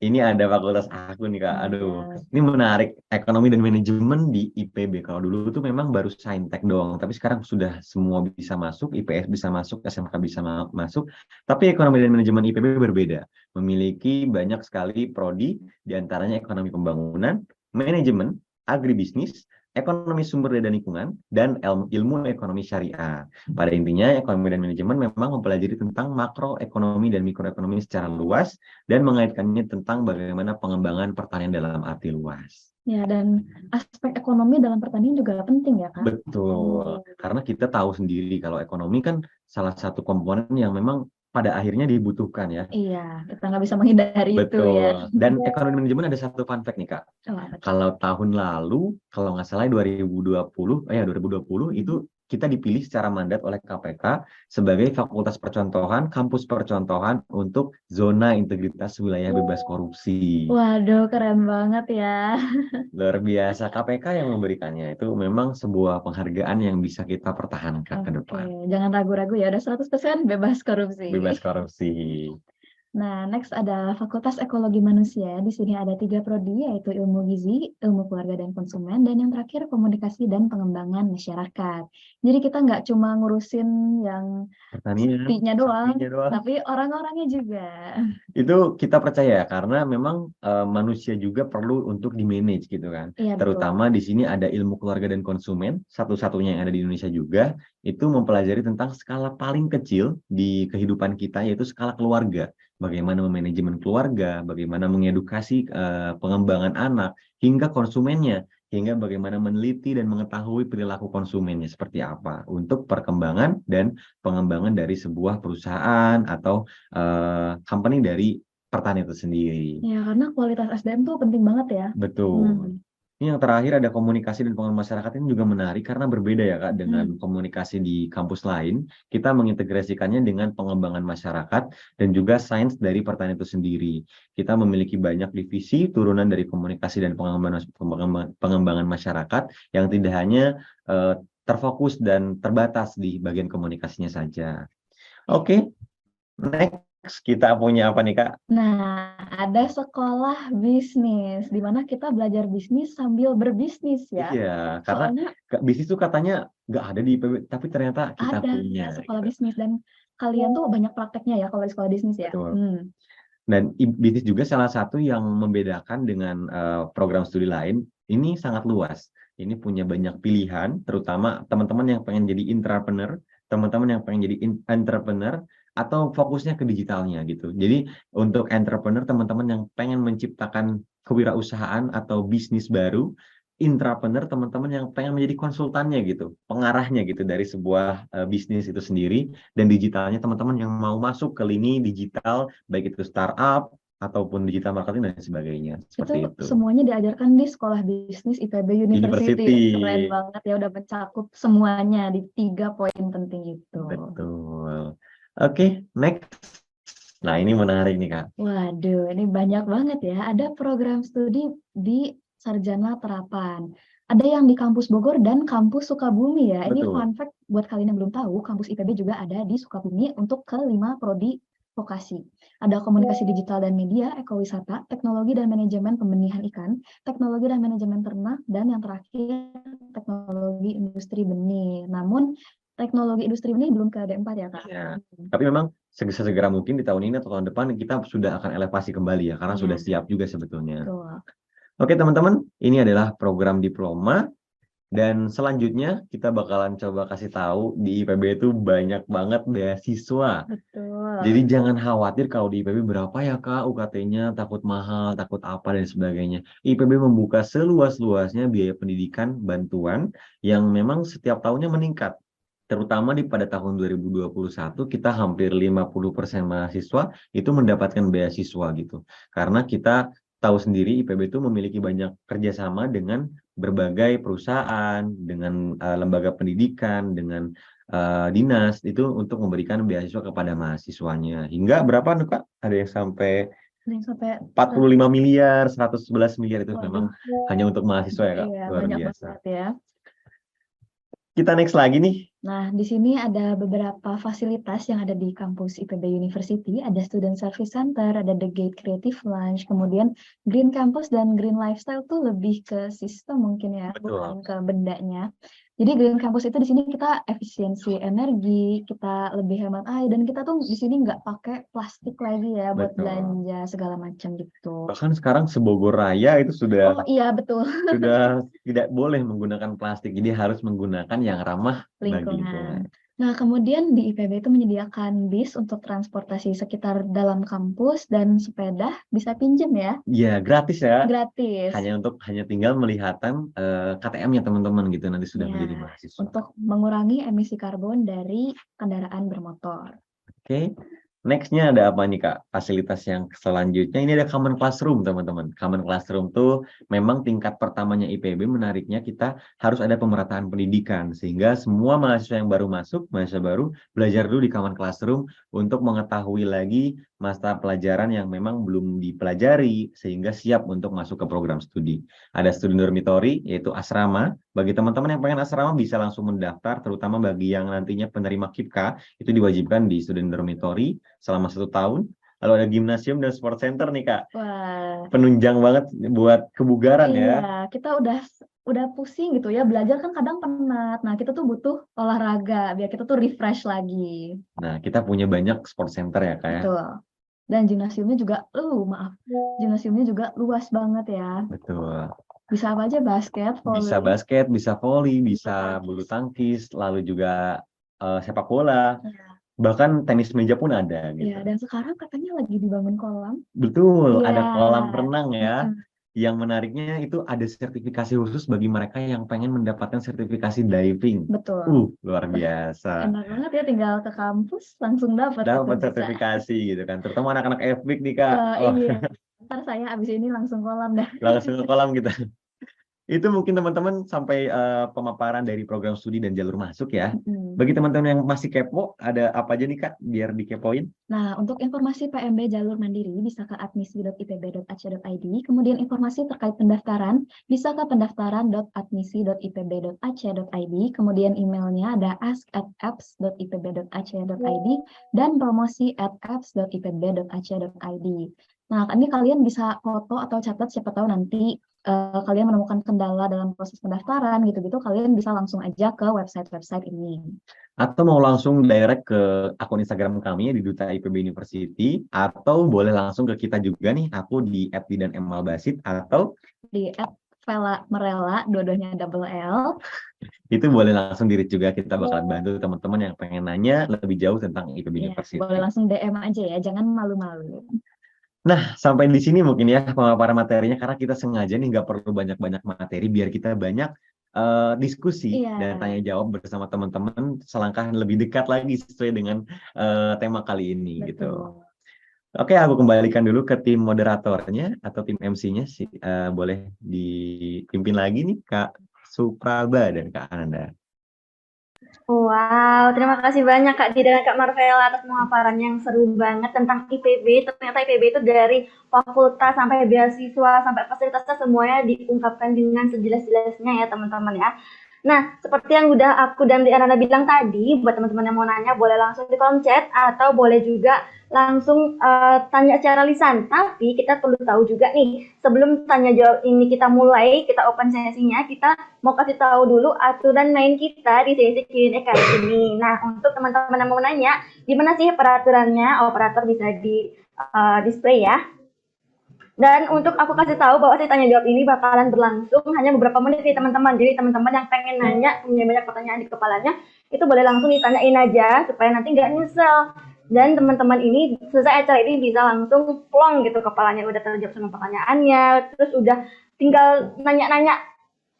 Ini ada fakultas aku nih Kak. Aduh, Iya. ini menarik. Ekonomi dan manajemen di IPB. Kalau dulu tuh memang baru saintek doang, tapi sekarang sudah semua bisa masuk, IPS bisa masuk, SMK bisa masuk. Tapi ekonomi dan manajemen IPB berbeda. Memiliki banyak sekali prodi, diantaranya ekonomi pembangunan, manajemen, agribisnis, ekonomi sumber daya dan lingkungan, dan ilmu ekonomi syariah. Pada intinya, ekonomi dan manajemen memang mempelajari tentang makroekonomi dan mikroekonomi secara luas, dan mengaitkannya tentang bagaimana pengembangan pertanian dalam arti luas. Ya, dan aspek ekonomi dalam pertanian juga penting ya, Kak? Betul, karena kita tahu sendiri kalau ekonomi kan salah satu komponen yang memang pada akhirnya dibutuhkan ya. Iya, kita nggak bisa menghindari itu ya. Betul. Dan ekonomi manajemen ada satu fun fact nih Kak. Oh, apa tuh? Kalau tahun lalu, kalau nggak salah 2020 itu kita dipilih secara mandat oleh KPK sebagai fakultas percontohan, kampus percontohan untuk zona integritas wilayah bebas korupsi. Waduh, keren banget ya. Luar biasa, KPK yang memberikannya. Itu memang sebuah penghargaan yang bisa kita pertahankan ke depan. Oke, jangan ragu-ragu ya, udah 100% bebas korupsi. Bebas korupsi. Nah, next ada Fakultas Ekologi Manusia. Di sini ada 3 prodi, yaitu Ilmu Gizi, Ilmu Keluarga dan Konsumen, dan yang terakhir Komunikasi dan Pengembangan Masyarakat. Jadi kita nggak cuma ngurusin yang Pertanian, sapinya doang, sapinya doang. tapi orang-orangnya juga. Itu kita percaya karena memang manusia juga perlu untuk di-manage gitu kan. Iya, Terutama betul. di sini ada ilmu keluarga dan konsumen, satu-satunya yang ada di Indonesia juga, itu mempelajari tentang skala paling kecil di kehidupan kita, yaitu skala keluarga. Bagaimana memanajemen keluarga, bagaimana mengedukasi pengembangan anak, hingga konsumennya, hingga bagaimana meneliti dan mengetahui perilaku konsumennya seperti apa untuk perkembangan dan pengembangan dari sebuah perusahaan atau company dari pertanian itu sendiri. Ya, karena kualitas SDM tuh penting banget ya. Betul. Ini yang terakhir ada komunikasi dan pengembangan masyarakat, ini juga menarik karena berbeda ya Kak dengan komunikasi di kampus lain. Kita mengintegrasikannya dengan pengembangan masyarakat dan juga sains dari pertanian itu sendiri. Kita memiliki banyak divisi turunan dari komunikasi dan pengembangan masyarakat yang tidak hanya terfokus dan terbatas di bagian komunikasinya saja. Oke, next kita punya apa nih Kak? Nah, ada sekolah bisnis, di mana kita belajar bisnis sambil berbisnis ya. Iya, karena Soalnya bisnis tuh katanya nggak ada di IPB, tapi ternyata kita ada punya. sekolah Gitu. bisnis, dan kalian tuh banyak prakteknya ya kalau di sekolah bisnis ya. Betul. Dan bisnis juga salah satu yang membedakan dengan program studi lain, ini sangat luas. Ini punya banyak pilihan, terutama teman-teman yang pengen jadi intrapreneur, teman-teman yang pengen jadi entrepreneur, atau fokusnya ke digitalnya gitu. Jadi untuk entrepreneur, teman-teman yang pengen menciptakan kewirausahaan atau bisnis baru, intrapreneur, teman-teman yang pengen menjadi konsultannya gitu, pengarahnya gitu dari sebuah bisnis itu sendiri, dan digitalnya teman-teman yang mau masuk ke lini digital, baik itu startup ataupun digital marketing dan sebagainya. Seperti Itu itu. semuanya diajarkan di Sekolah Bisnis IPB University. University. Keren banget ya, udah mencakup semuanya di 3 poin penting itu. Betul. Oke, next. Nah, ini menarik nih, Kak. Waduh, ini banyak banget ya. Ada program studi di Sarjana Terapan. Ada yang di Kampus Bogor dan Kampus Sukabumi ya. Ini Betul. fun fact buat kalian yang belum tahu, Kampus IPB juga ada di Sukabumi untuk ke-5 prodi vokasi. Ada komunikasi digital dan media, ekowisata, teknologi dan manajemen pembenihan ikan, teknologi dan manajemen ternak, dan yang terakhir teknologi industri benih. Namun teknologi industri benih belum ke D4 ya, Kak? Ya. Tapi memang segera mungkin di tahun ini atau tahun depan kita sudah akan elevasi kembali ya, karena Iya. sudah siap juga sebetulnya. Betul. Oke teman-teman, ini adalah program diploma. Dan selanjutnya kita bakalan coba kasih tahu di IPB itu banyak banget beasiswa. Betul. Jadi jangan khawatir kalau di IPB berapa ya Kak UKT-nya, takut mahal, takut apa dan sebagainya. IPB membuka seluas-luasnya biaya pendidikan bantuan yang memang setiap tahunnya meningkat. Terutama pada tahun 2021 kita hampir 50% mahasiswa itu mendapatkan beasiswa gitu. Karena kita tahu sendiri IPB itu memiliki banyak kerjasama dengan berbagai perusahaan, dengan lembaga pendidikan, dengan dinas itu untuk memberikan beasiswa kepada mahasiswanya. Hingga berapa nih Kak? Ada yang sampai Ada yang sampai 45 miliar, 111 miliar itu Waduh. memang hanya untuk mahasiswa ya Kak. Iya, Luar banyak biasa. banget ya. Kita next lagi nih. Nah, di sini ada beberapa fasilitas yang ada di kampus IPB University. Ada Student Service Center, ada The Gate Creative Lounge, kemudian Green Campus dan Green Lifestyle tuh lebih ke sistem mungkin ya, Betul. bukan ke bendanya. Jadi Green Campus itu di sini kita efisiensi energi, kita lebih hemat air, dan kita tuh di sini nggak pakai plastik lagi ya buat Betul. belanja segala macam gitu. Bahkan sekarang Sebogor Raya itu sudah Oh iya, betul. sudah tidak boleh menggunakan plastik. Jadi harus menggunakan yang ramah bagi lingkungan. Lingkungan. Nah, kemudian di IPB itu menyediakan bis untuk transportasi sekitar dalam kampus dan sepeda bisa pinjam ya, Iya, gratis ya. gratis. Hanya tinggal melihatan KTM-nya teman-teman gitu nanti sudah Ya, menjadi mahasiswa. untuk mengurangi emisi karbon dari kendaraan bermotor. Oke. Next-nya ada apa nih Kak? Fasilitas yang selanjutnya ini ada Common Classroom teman-teman. Common Classroom tuh memang tingkat pertamanya IPB, menariknya kita harus ada pemerataan pendidikan sehingga semua mahasiswa yang baru masuk, mahasiswa baru belajar dulu di Common Classroom untuk mengetahui lagi mata pelajaran yang memang belum dipelajari sehingga siap untuk masuk ke program studi. Ada student dormitory yaitu asrama. Bagi teman-teman yang pengen asrama bisa langsung mendaftar, terutama bagi yang nantinya penerima KIPK itu diwajibkan di student dormitory selama 1 tahun. Lalu ada gimnasium dan sport center nih Kak. Wah, Penunjang banget buat kebugaran ya. iya, kita udah pusing gitu ya, belajar kan kadang penat. Nah, kita tuh butuh olahraga biar kita tuh refresh lagi. Nah, kita punya banyak sport center ya Kak ya. Betul. Dan gimnasiumnya juga, gimnasiumnya juga luas banget ya. Betul. Bisa apa aja, basket, volley. Bisa basket, bisa volley, bisa bulu tangkis, lalu juga sepak bola. Ya. Bahkan tenis meja pun ada gitu. Iya, dan sekarang katanya lagi dibangun kolam. Betul, Iya. ada kolam renang ya. Mm-mm. Yang menariknya itu ada sertifikasi khusus bagi mereka yang pengen mendapatkan sertifikasi diving. Betul. Luar biasa. Enak banget ya, tinggal ke kampus langsung dapat Dapat bisa. sertifikasi gitu kan. Terutama anak-anak FBIK nih Kak. Wah, Oh, iya. Ntar saya abis ini langsung kolam dah. langsung ke kolam kita. Itu mungkin teman-teman sampai pemaparan dari program studi dan jalur masuk ya. Bagi teman-teman yang masih kepo, ada apa aja nih Kak biar dikepoin? Nah, untuk informasi PMB jalur mandiri bisa ke admisi.ipb.ac.id. Kemudian informasi terkait pendaftaran bisa ke pendaftaran.admisi.ipb.ac.id. Kemudian emailnya ada ask@apps.ipb.ac.id dan promosi@apps.ipb.ac.id. Nah, ini kalian bisa foto atau catat, siapa tahu nanti kalian menemukan kendala dalam proses pendaftaran gitu-gitu, kalian bisa langsung aja ke website-website ini. Atau mau langsung direct ke akun Instagram kami di Duta IPB University, atau boleh langsung ke kita juga nih, aku di @didan_emalbasit atau Di @vela_merela, dua-duanya double L. itu boleh langsung di reach juga, kita bakalan bantu teman-teman yang pengen nanya lebih jauh tentang IPB Ya, University. boleh langsung DM aja ya, jangan malu-malu. Nah, sampai di sini mungkin ya pemaparan materinya, karena kita sengaja nih nggak perlu banyak-banyak materi biar kita banyak diskusi Iya, dan tanya jawab bersama teman-teman selangkah lebih dekat lagi sesuai dengan tema kali ini gitu. betul. Oke, aku kembalikan dulu ke tim moderatornya atau tim MC-nya boleh dipimpin lagi nih Kak Supraba dan Kak Ananda. Wow, terima kasih banyak Kak Di dan Kak Marvela atas pemaparan yang seru banget tentang IPB. Ternyata IPB itu dari fakultas sampai beasiswa sampai fasilitasnya semuanya diungkapkan dengan sejelas-jelasnya ya teman-teman ya. Nah, seperti yang udah aku dan Diana bilang tadi, buat teman-teman yang mau nanya boleh langsung di kolom chat atau boleh juga langsung tanya secara lisan. Tapi kita perlu tahu juga nih, sebelum tanya jawab ini kita mulai, kita open sesinya, kita mau kasih tahu dulu aturan main kita di sesi Q&A kali ini. Nah, untuk teman-teman yang mau nanya, gimana sih peraturannya? Operator bisa di display ya. Dan untuk aku kasih tahu bahwa tanya jawab ini bakalan berlangsung hanya beberapa menit nih teman-teman. Jadi teman-teman yang pengen nanya, punya banyak pertanyaan di kepalanya, itu boleh langsung ditanyain aja supaya nanti nggak nyesel. Dan teman-teman ini selesai acara ini bisa langsung plong gitu kepalanya udah terjawab semua pertanyaannya, terus udah tinggal nanya-nanya,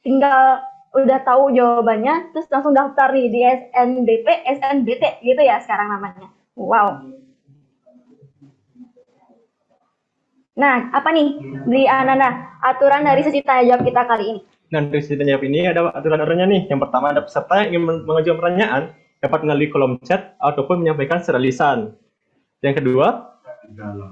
tinggal udah tahu jawabannya, terus langsung daftar nih di SNBP, SNBT gitu ya sekarang namanya. Wow. Nah, apa nih, Bli Anana, aturan dari sesi tanya jawab kita kali ini? Nah, dari sesi tanya jawab ini ada aturan-aturannya nih. Yang pertama, ada peserta yang ingin mengajukan pertanyaan dapat melalui kolom chat ataupun menyampaikan secara lisan. Yang kedua,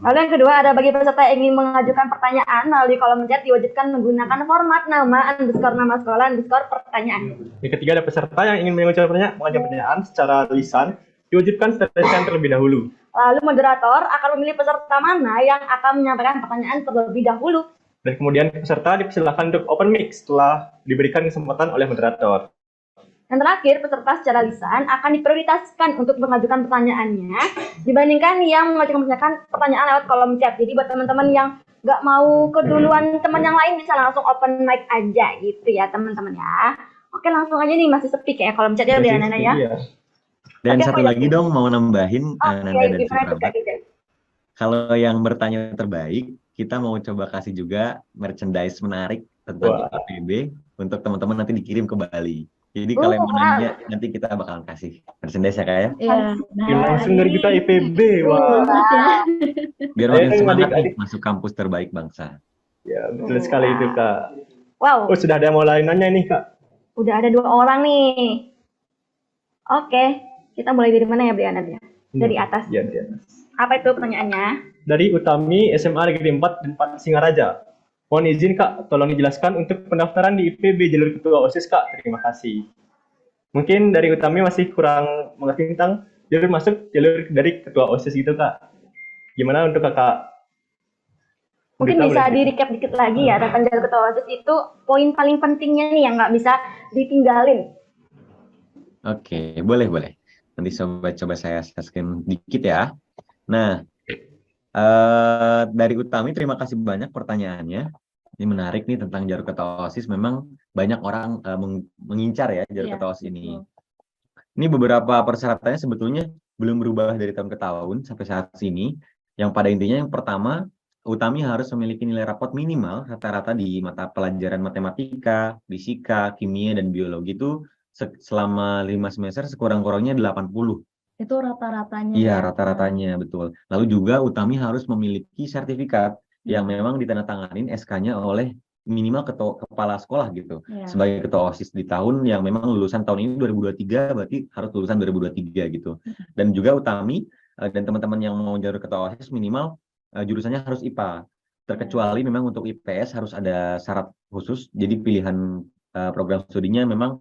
lalu yang kedua ada bagi peserta yang ingin mengajukan pertanyaan melalui kolom chat diwajibkan menggunakan format nama nama sekolah pertanyaan. Yang ketiga, ada peserta yang ingin mengajukan pertanyaan secara lisan diwajibkan secara lisan terlebih dahulu. Lalu moderator akan memilih peserta mana yang akan menyampaikan pertanyaan terlebih dahulu. Dan kemudian peserta dipersilakan untuk open mic setelah diberikan kesempatan oleh moderator. Dan terakhir, peserta secara lisan akan diprioritaskan untuk mengajukan pertanyaannya dibandingkan yang mengajukan pertanyaan lewat kolom chat. Jadi buat teman-teman yang nggak mau keduluan teman yang lain bisa langsung open mic aja gitu ya teman-teman ya. Oke, langsung aja nih, masih sepi kayak kolom chatnya udah Nana ya. Dan Oke, satu lagi dong mau nambahin Nanda dan gimana tuh, Supraba. Kak? Kalau yang bertanya terbaik, kita mau coba kasih juga merchandise menarik tentang IPB untuk teman-teman nanti dikirim ke Bali. Jadi kalau yang menanya nanti kita bakalan kasih merchandise ya Kak ya. Iya, Langsung dari kita IPB, wah. Biar makin semangat nih masuk kampus terbaik bangsa. Ya, betul sekali itu Kak. Wow. Oh, sudah ada yang mau lain nanya nih Kak. Udah ada 2 orang nih. Oke, kita mulai dari mana ya, Briana? Dari atas. Ya, di atas. Apa itu pertanyaannya? Dari Utami SMA Negeri 4 dan 4 Singaraja. Mohon izin Kak, tolong dijelaskan untuk pendaftaran di IPB jalur ketua OSIS Kak. Terima kasih. Mungkin dari Utami masih kurang mengerti tentang jalur masuk jalur dari ketua OSIS gitu Kak. Gimana untuk Kakak? Mungkin bisa di-recap dikit lagi ya tentang jalur ketua OSIS itu poin paling pentingnya nih yang nggak bisa ditinggalin. Oke, boleh. Nanti coba saya scan dikit ya. Nah, dari Utami terima kasih banyak pertanyaannya. Ini menarik nih tentang jalur ketua OSIS. Memang banyak orang mengincar ya jalur ketua OSIS ini. Ini beberapa persyaratannya sebetulnya belum berubah dari tahun ke tahun sampai saat ini. Yang pada intinya yang pertama, Utami harus memiliki nilai rapot minimal rata-rata di mata pelajaran matematika, fisika, kimia, dan biologi itu selama 5 semester sekurang-kurangnya 80. Itu rata-ratanya. Iya, rata-ratanya, betul. Lalu juga Utami harus memiliki sertifikat yang memang ditandatanganin SK-nya oleh minimal kepala sekolah gitu. Sebagai ketua OSIS di tahun yang memang lulusan tahun ini 2023, berarti harus lulusan 2023 gitu. Dan juga Utami dan teman-teman yang mau jalur ketua OSIS minimal jurusannya harus IPA. Terkecuali memang untuk IPS harus ada syarat khusus, jadi pilihan program studinya memang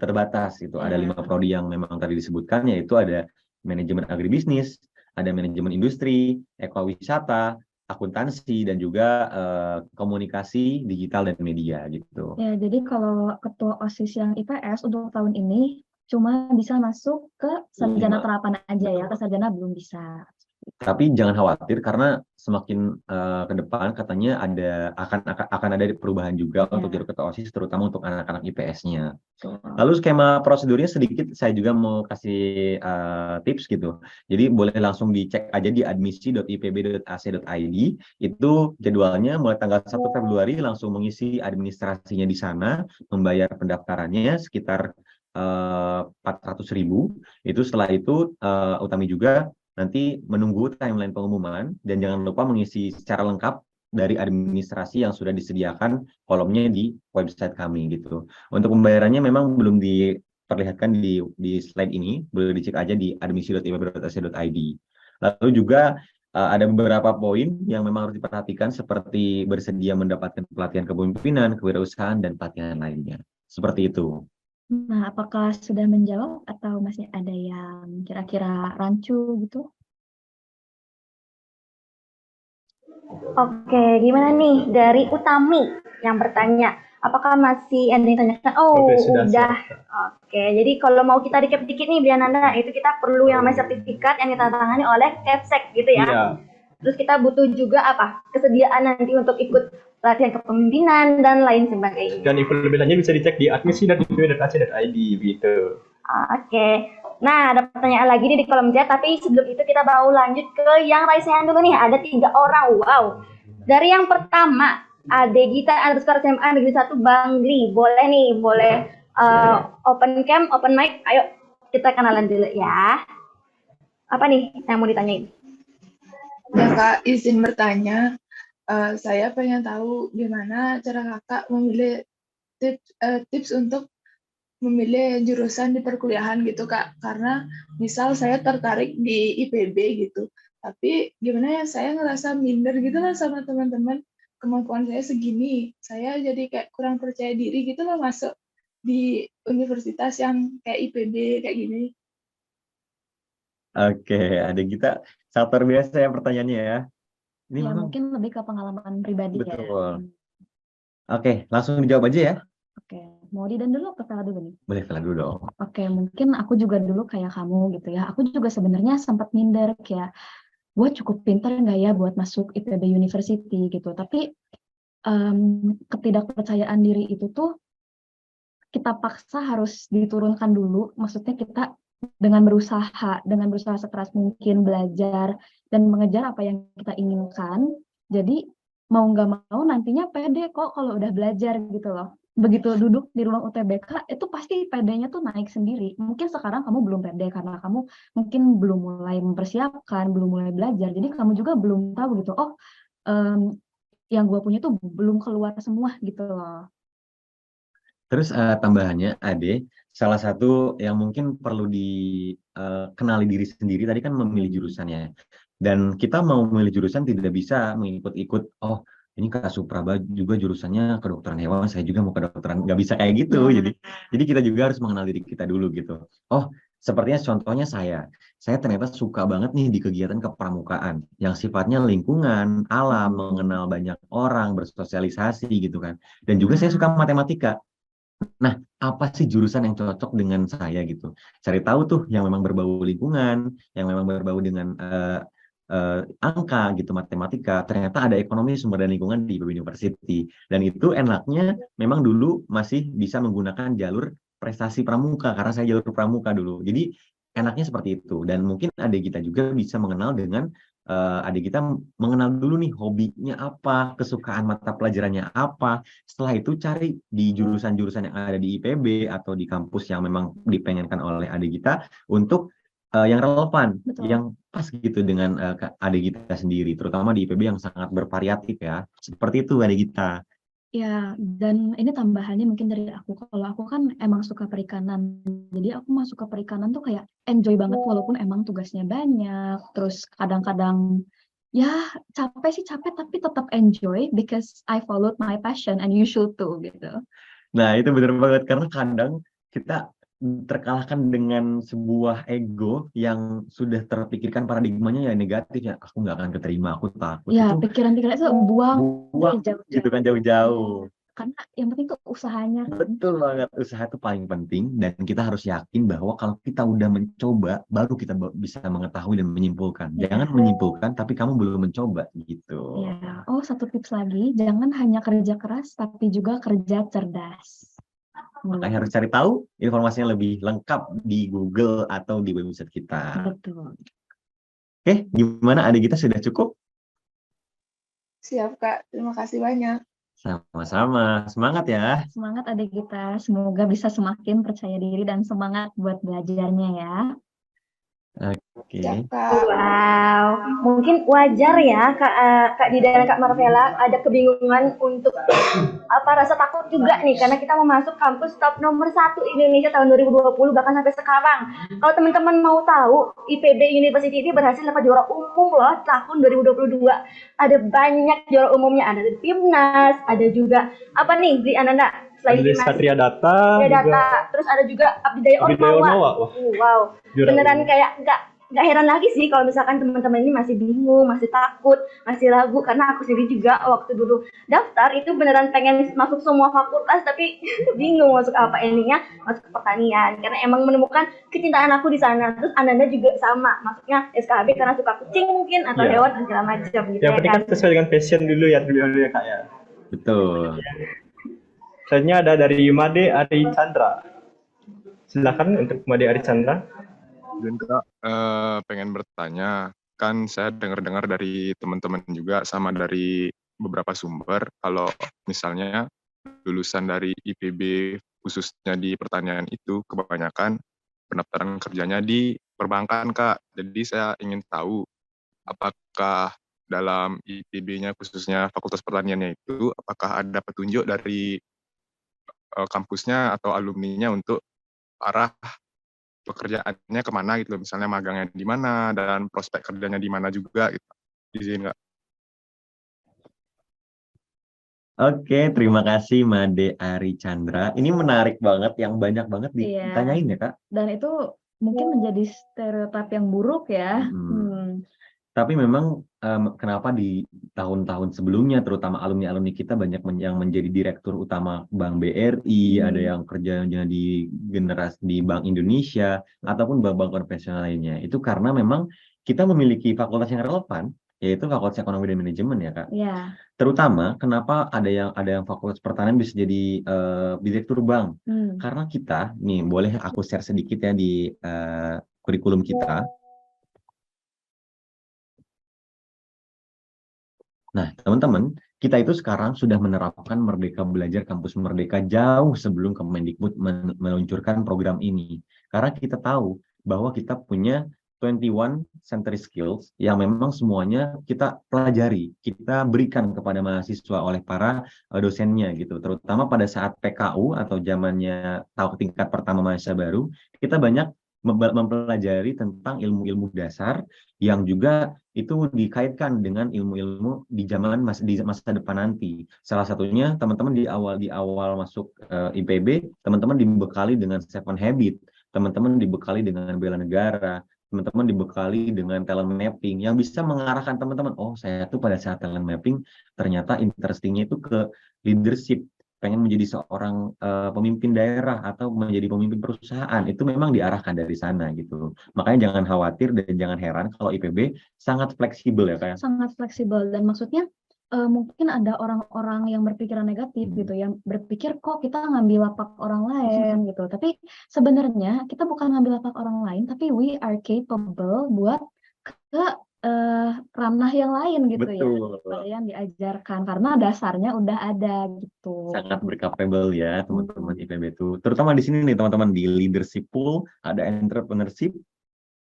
terbatas gitu. Ada 5 prodi yang memang tadi disebutkan, yaitu ada manajemen agribisnis, ada manajemen industri, ekowisata, akuntansi, dan juga komunikasi digital dan media gitu. Ya, jadi kalau ketua OSIS yang IPS untuk tahun ini cuma bisa masuk ke sarjana terapan aja ya, ke sarjana belum bisa. Tapi jangan khawatir karena semakin ke depan katanya akan ada perubahan juga untuk jalur ketua OSIS terutama untuk anak-anak IPS-nya. Lalu skema prosedurnya sedikit saya juga mau kasih tips gitu. Jadi boleh langsung dicek aja di admisi.ipb.ac.id. Itu jadwalnya mulai tanggal 1 Februari langsung mengisi administrasinya di sana, membayar pendaftarannya sekitar 400.000. Itu setelah itu Utami juga nanti menunggu timeline pengumuman dan jangan lupa mengisi secara lengkap dari administrasi yang sudah disediakan kolomnya di website kami gitu. Untuk pembayarannya memang belum diperlihatkan di slide ini, boleh dicek aja di admisi.ipb.ac.id. Lalu juga ada beberapa poin yang memang harus diperhatikan seperti bersedia mendapatkan pelatihan kepemimpinan, kewirausahaan, dan pelatihan lainnya. Seperti itu. Nah, apakah sudah menjawab atau masih ada yang kira-kira rancu gitu? Oke, gimana nih dari Utami yang bertanya? Apakah masih ada yang tanyakan? Oh, Oke, sudah. udah. Oke, jadi kalau mau kita recap dikit nih, Briananda, itu kita perlu yang namanya sertifikat yang ditandatangani oleh Kepsek gitu ya. Iya. Terus kita butuh juga apa? Kesediaan nanti untuk ikut pelatihan kepemimpinan dan lain sebagainya. Dan info lebih lanjut bisa dicek di admisi.ipb.ac.id gitu. Oke. Nah, ada pertanyaan lagi nih di kolom chat, tapi sebelum itu kita mau lanjut ke yang raise hand dulu nih. Ada 3 orang. Wow. Dari yang pertama, Adegita underscore SMA Negeri 1 Bangli. Boleh nih, boleh open cam, open mic. Ayo kita kenalan dulu ya. Apa nih yang mau ditanyain? Ya Kak, izin bertanya. Saya pengen tahu gimana cara Kakak memilih tips untuk memilih jurusan di perkuliahan gitu Kak. Karena misal saya tertarik di IPB gitu. Tapi gimana ya, saya ngerasa minder gitu lah sama teman-teman. Kemampuan saya segini. Saya jadi kayak kurang percaya diri gitu loh masuk di universitas yang kayak IPB kayak gini. Oke, Adegita, sangat luar biasa ya pertanyaannya ya. Ini Ya, memang mungkin lebih ke pengalaman pribadi ya. betul. Oke, langsung dijawab aja ya. Oke, mau Didan dulu atau Vela dulu nih? Boleh Vela dulu dong. Oke, mungkin aku juga dulu kayak kamu gitu ya. Aku juga sebenarnya sempat minder kayak, gue cukup pintar nggak ya buat masuk IPB University gitu. Tapi ketidakpercayaan diri itu tuh kita paksa harus diturunkan dulu. Maksudnya kita dengan berusaha sekeras mungkin belajar dan mengejar apa yang kita inginkan. Jadi mau nggak mau nantinya pede kok kalau udah belajar gitu loh. Begitu duduk di ruang UTBK itu pasti pedenya tuh naik sendiri. Mungkin sekarang kamu belum pede karena kamu mungkin belum mulai mempersiapkan, belum mulai belajar. Jadi kamu juga belum tahu gitu. Oh, yang gue punya tuh belum keluar semua gitu loh. Terus tambahannya Ade, salah satu yang mungkin perlu dikenali diri sendiri tadi kan memilih jurusannya. Dan kita mau memilih jurusan tidak bisa mengikut-ikut, oh ini Kak Supraba juga jurusannya kedokteran hewan, saya juga mau kedokteran, nggak bisa kayak gitu. Jadi kita juga harus mengenal diri kita dulu gitu. Oh, sepertinya contohnya saya ternyata suka banget nih di kegiatan kepramukaan yang sifatnya lingkungan, alam, mengenal banyak orang, bersosialisasi gitu kan. Dan juga saya suka matematika. Nah, apa sih jurusan yang cocok dengan saya gitu? Cari tahu tuh yang memang berbau lingkungan, yang memang berbau dengan angka gitu, matematika. Ternyata ada ekonomi sumber dan lingkungan di IPB University. Dan itu enaknya memang dulu masih bisa menggunakan jalur prestasi pramuka karena saya jalur pramuka dulu. Jadi enaknya seperti itu. Dan mungkin adik kita juga bisa mengenal dengan adik kita mengenal dulu nih hobinya apa, kesukaan mata pelajarannya apa. Setelah itu cari di jurusan-jurusan yang ada di IPB atau di kampus yang memang dipengenkan oleh adik kita untuk yang relevan, yang pas gitu dengan adik kita sendiri, terutama di IPB yang sangat bervariatif ya. Seperti itu adik kita. Ya, dan ini tambahannya mungkin dari aku. Kalau aku kan emang suka perikanan. Jadi aku masuk ke perikanan tuh kayak enjoy banget walaupun emang tugasnya banyak. Terus kadang-kadang ya capek sih capek tapi tetap enjoy because I followed my passion and you should too gitu. Nah, itu benar banget karena kadang kita terkalahkan dengan sebuah ego yang sudah terpikirkan paradigmanya ya negatif ya, aku nggak akan keterima, aku takut. Ya, itu pikiran-pikiran itu buang jauh-jauh gitu kan, jauh-jauh. Karena yang penting tuh usahanya. Betul banget, usaha itu paling penting dan kita harus yakin bahwa kalau kita udah mencoba, baru kita bisa mengetahui dan menyimpulkan. Ya. Jangan menyimpulkan, tapi kamu belum mencoba gitu. Ya. Oh, satu tips lagi, jangan hanya kerja keras, tapi juga kerja cerdas. Makanya harus cari tahu informasinya lebih lengkap di Google atau di website kita. Betul. Oke, gimana adik kita sudah cukup? Siap, Kak. Terima kasih banyak. Sama-sama, semangat ya. Semangat adik kita, semoga bisa semakin percaya diri dan semangat buat belajarnya ya. Oke. Siap, Kak. Wow, mungkin wajar ya Kak Dida dan Kak Marvela ada kebingungan untuk rasa takut juga nih karena kita mau masuk kampus top nomor 1 Indonesia tahun 2020 bahkan sampai sekarang. Kalau teman-teman mau tahu, IPB University ini berhasil dapat juara umum loh tahun 2022. Ada banyak juara umumnya, ada di Timnas, ada juga apa nih di Ananda? Selain Ada Timnas, Satria Data, Satria juga Data, terus ada juga Abdidaya Abdidaya Ormawa. Ormawa. Wah, Wow, juara beneran umum. kayak nggak heran lagi sih kalau misalkan teman-teman ini masih bingung, masih takut, masih ragu karena aku sendiri juga waktu dulu daftar itu beneran pengen masuk semua fakultas tapi bingung masuk apa endingnya masuk pertanian karena emang menemukan kecintaan aku di sana. Terus Ananda juga sama, masuknya SKB karena suka kucing mungkin atau Iya. hewan dan segala macam gitu Yang ya penting kan. kan sesuai dengan passion dulu ya Kak ya. Betul. Selanjutnya ada dari Made Ari Chandra. Silakan untuk Made Ari Chandra. Dan Kak, pengen bertanya, kan saya dengar-dengar dari teman-teman juga sama dari beberapa sumber, kalau misalnya lulusan dari IPB khususnya di pertanian itu kebanyakan pendaftaran kerjanya di perbankan, Kak. Jadi saya ingin tahu apakah dalam IPB-nya khususnya Fakultas Pertaniannya itu apakah ada petunjuk dari kampusnya atau alumninya untuk arah pekerjaannya kemana gitu, misalnya magangnya di mana dan prospek kerjanya di mana juga gitu. Izin Kak. Oke, terima kasih Made Ari Chandra. Ini menarik banget, yang banyak banget Iya. ditanyain ya Kak. Dan itu mungkin menjadi stereotip yang buruk ya. Tapi memang kenapa di tahun-tahun sebelumnya, terutama alumni-alumni kita banyak yang menjadi direktur utama Bank BRI, ada yang kerjanya di generasi di Bank Indonesia ataupun bank-bank konvensional lainnya. Itu karena memang kita memiliki fakultas yang relevan, yaitu Fakultas Ekonomi dan Manajemen ya Kak. Iya. Terutama kenapa ada yang Fakultas Pertanian bisa jadi direktur bank? Karena kita nih, boleh aku share sedikit ya di kurikulum kita. Nah, teman-teman, kita itu sekarang sudah menerapkan Merdeka Belajar Kampus Merdeka jauh sebelum Kemendikbud meluncurkan program ini. Karena kita tahu bahwa kita punya 21 century skills yang memang semuanya kita pelajari, kita berikan kepada mahasiswa oleh para dosennya gitu. Terutama pada saat PKU atau zamannya tingkat pertama mahasiswa baru, kita banyak mempelajari tentang ilmu-ilmu dasar yang juga itu dikaitkan dengan ilmu-ilmu di masa depan nanti. Salah satunya teman-teman di awal masuk IPB, teman-teman dibekali dengan 7 Habit, teman-teman dibekali dengan bela negara, teman-teman dibekali dengan talent mapping yang bisa mengarahkan teman-teman, oh saya tuh pada saat talent mapping ternyata interestingnya itu ke leadership, pengen menjadi seorang pemimpin daerah atau menjadi pemimpin perusahaan, itu memang diarahkan dari sana gitu. Makanya jangan khawatir dan jangan heran kalau IPB sangat fleksibel ya kayak. Sangat fleksibel dan maksudnya mungkin ada orang-orang yang berpikiran negatif gitu, yang berpikir kok kita ngambil lapak orang lain gitu. Tapi sebenarnya kita bukan ngambil lapak orang lain, tapi we are capable buat ke ranah yang lain gitu. Betul. Ya, yang diajarkan karena dasarnya udah ada gitu. Sangat berkapabel ya teman-teman IPB itu. Terutama di sini nih teman-teman, di leadership pool, ada entrepreneurship,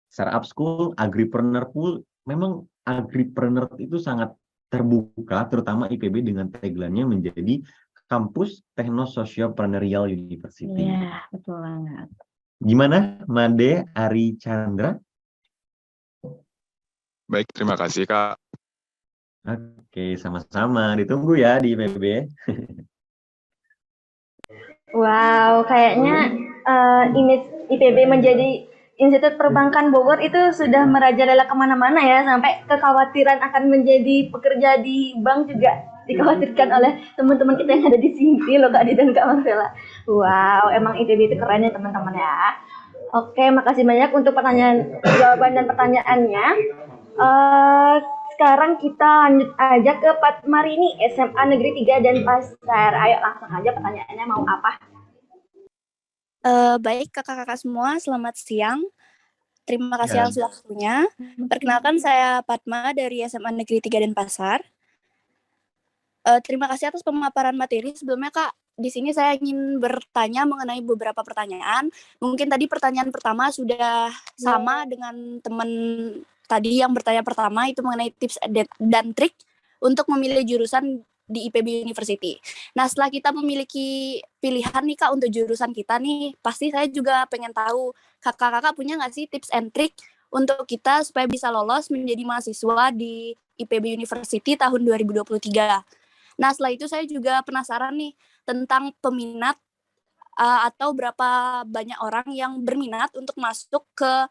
startup school, agripreneur pool. Memang agripreneur itu sangat terbuka, terutama IPB dengan tagline-nya menjadi kampus Techno-Sociopreneurial University. Iya, betul banget. Gimana Made Ari Chandra? Baik, terima kasih Kak. Oke, sama-sama. Ditunggu ya di IPB. Wow, kayaknya image IPB menjadi Institut Perbankan Bogor itu sudah merajalela kemana-mana ya, sampai kekhawatiran akan menjadi pekerja di bank juga dikhawatirkan oleh teman-teman kita yang ada di sini loh Kak Adi dan Kak Marcella. Wow, emang IPB itu keren ya teman-teman ya. Oke, makasih banyak untuk jawaban dan pertanyaannya. Sekarang kita lanjut aja ke Pat Marini, SMA Negeri 3 Denpasar. Ayo langsung aja pertanyaannya mau apa? Baik kakak-kakak semua, selamat siang. Terima kasih atas waktunya. Perkenalkan saya Padma dari SMA Negeri 3 Denpasar. Terima kasih atas pemaparan materi. Sebelumnya Kak, di sini saya ingin bertanya mengenai beberapa pertanyaan. Mungkin tadi pertanyaan pertama sudah sama dengan teman tadi yang bertanya pertama, itu mengenai tips dan trik untuk memilih jurusan di IPB University. Nah, setelah kita memiliki pilihan nih Kak untuk jurusan kita nih, pasti saya juga pengen tahu kakak-kakak punya nggak sih tips and trik untuk kita supaya bisa lolos menjadi mahasiswa di IPB University tahun 2023. Nah, setelah itu saya juga penasaran nih tentang peminat atau berapa banyak orang yang berminat untuk masuk ke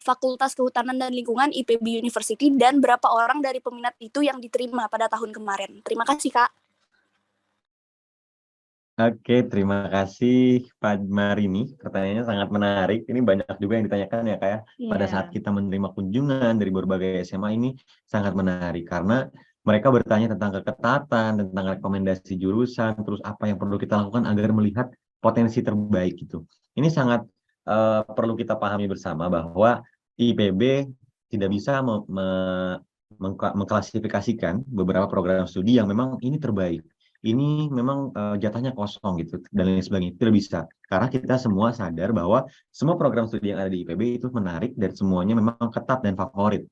Fakultas Kehutanan dan Lingkungan IPB University dan berapa orang dari peminat itu yang diterima pada tahun kemarin. Terima kasih, Kak. Oke, terima kasih Pak Marini. Pertanyaannya sangat menarik. Ini banyak juga yang ditanyakan ya Kak ya. Pada saat kita menerima kunjungan dari berbagai SMA ini sangat menarik karena mereka bertanya tentang keketatan, tentang rekomendasi jurusan, terus apa yang perlu kita lakukan agar melihat potensi terbaik gitu. Ini sangat perlu kita pahami bersama bahwa IPB tidak bisa mengklasifikasikan beberapa program studi yang memang ini terbaik. Ini memang jatahnya kosong gitu dan lain sebagainya. Tidak bisa. Karena kita semua sadar bahwa semua program studi yang ada di IPB itu menarik dan semuanya memang ketat dan favorit.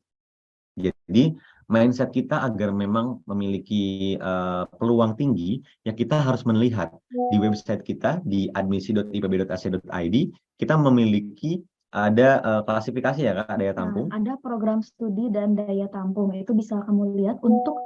Jadi mindset kita agar memang memiliki peluang tinggi, ya kita harus melihat di website kita di admisi.ipb.ac.id, kita memiliki ada klasifikasi ya Kak, daya tampung. Ada program studi dan daya tampung, itu bisa kamu lihat untuk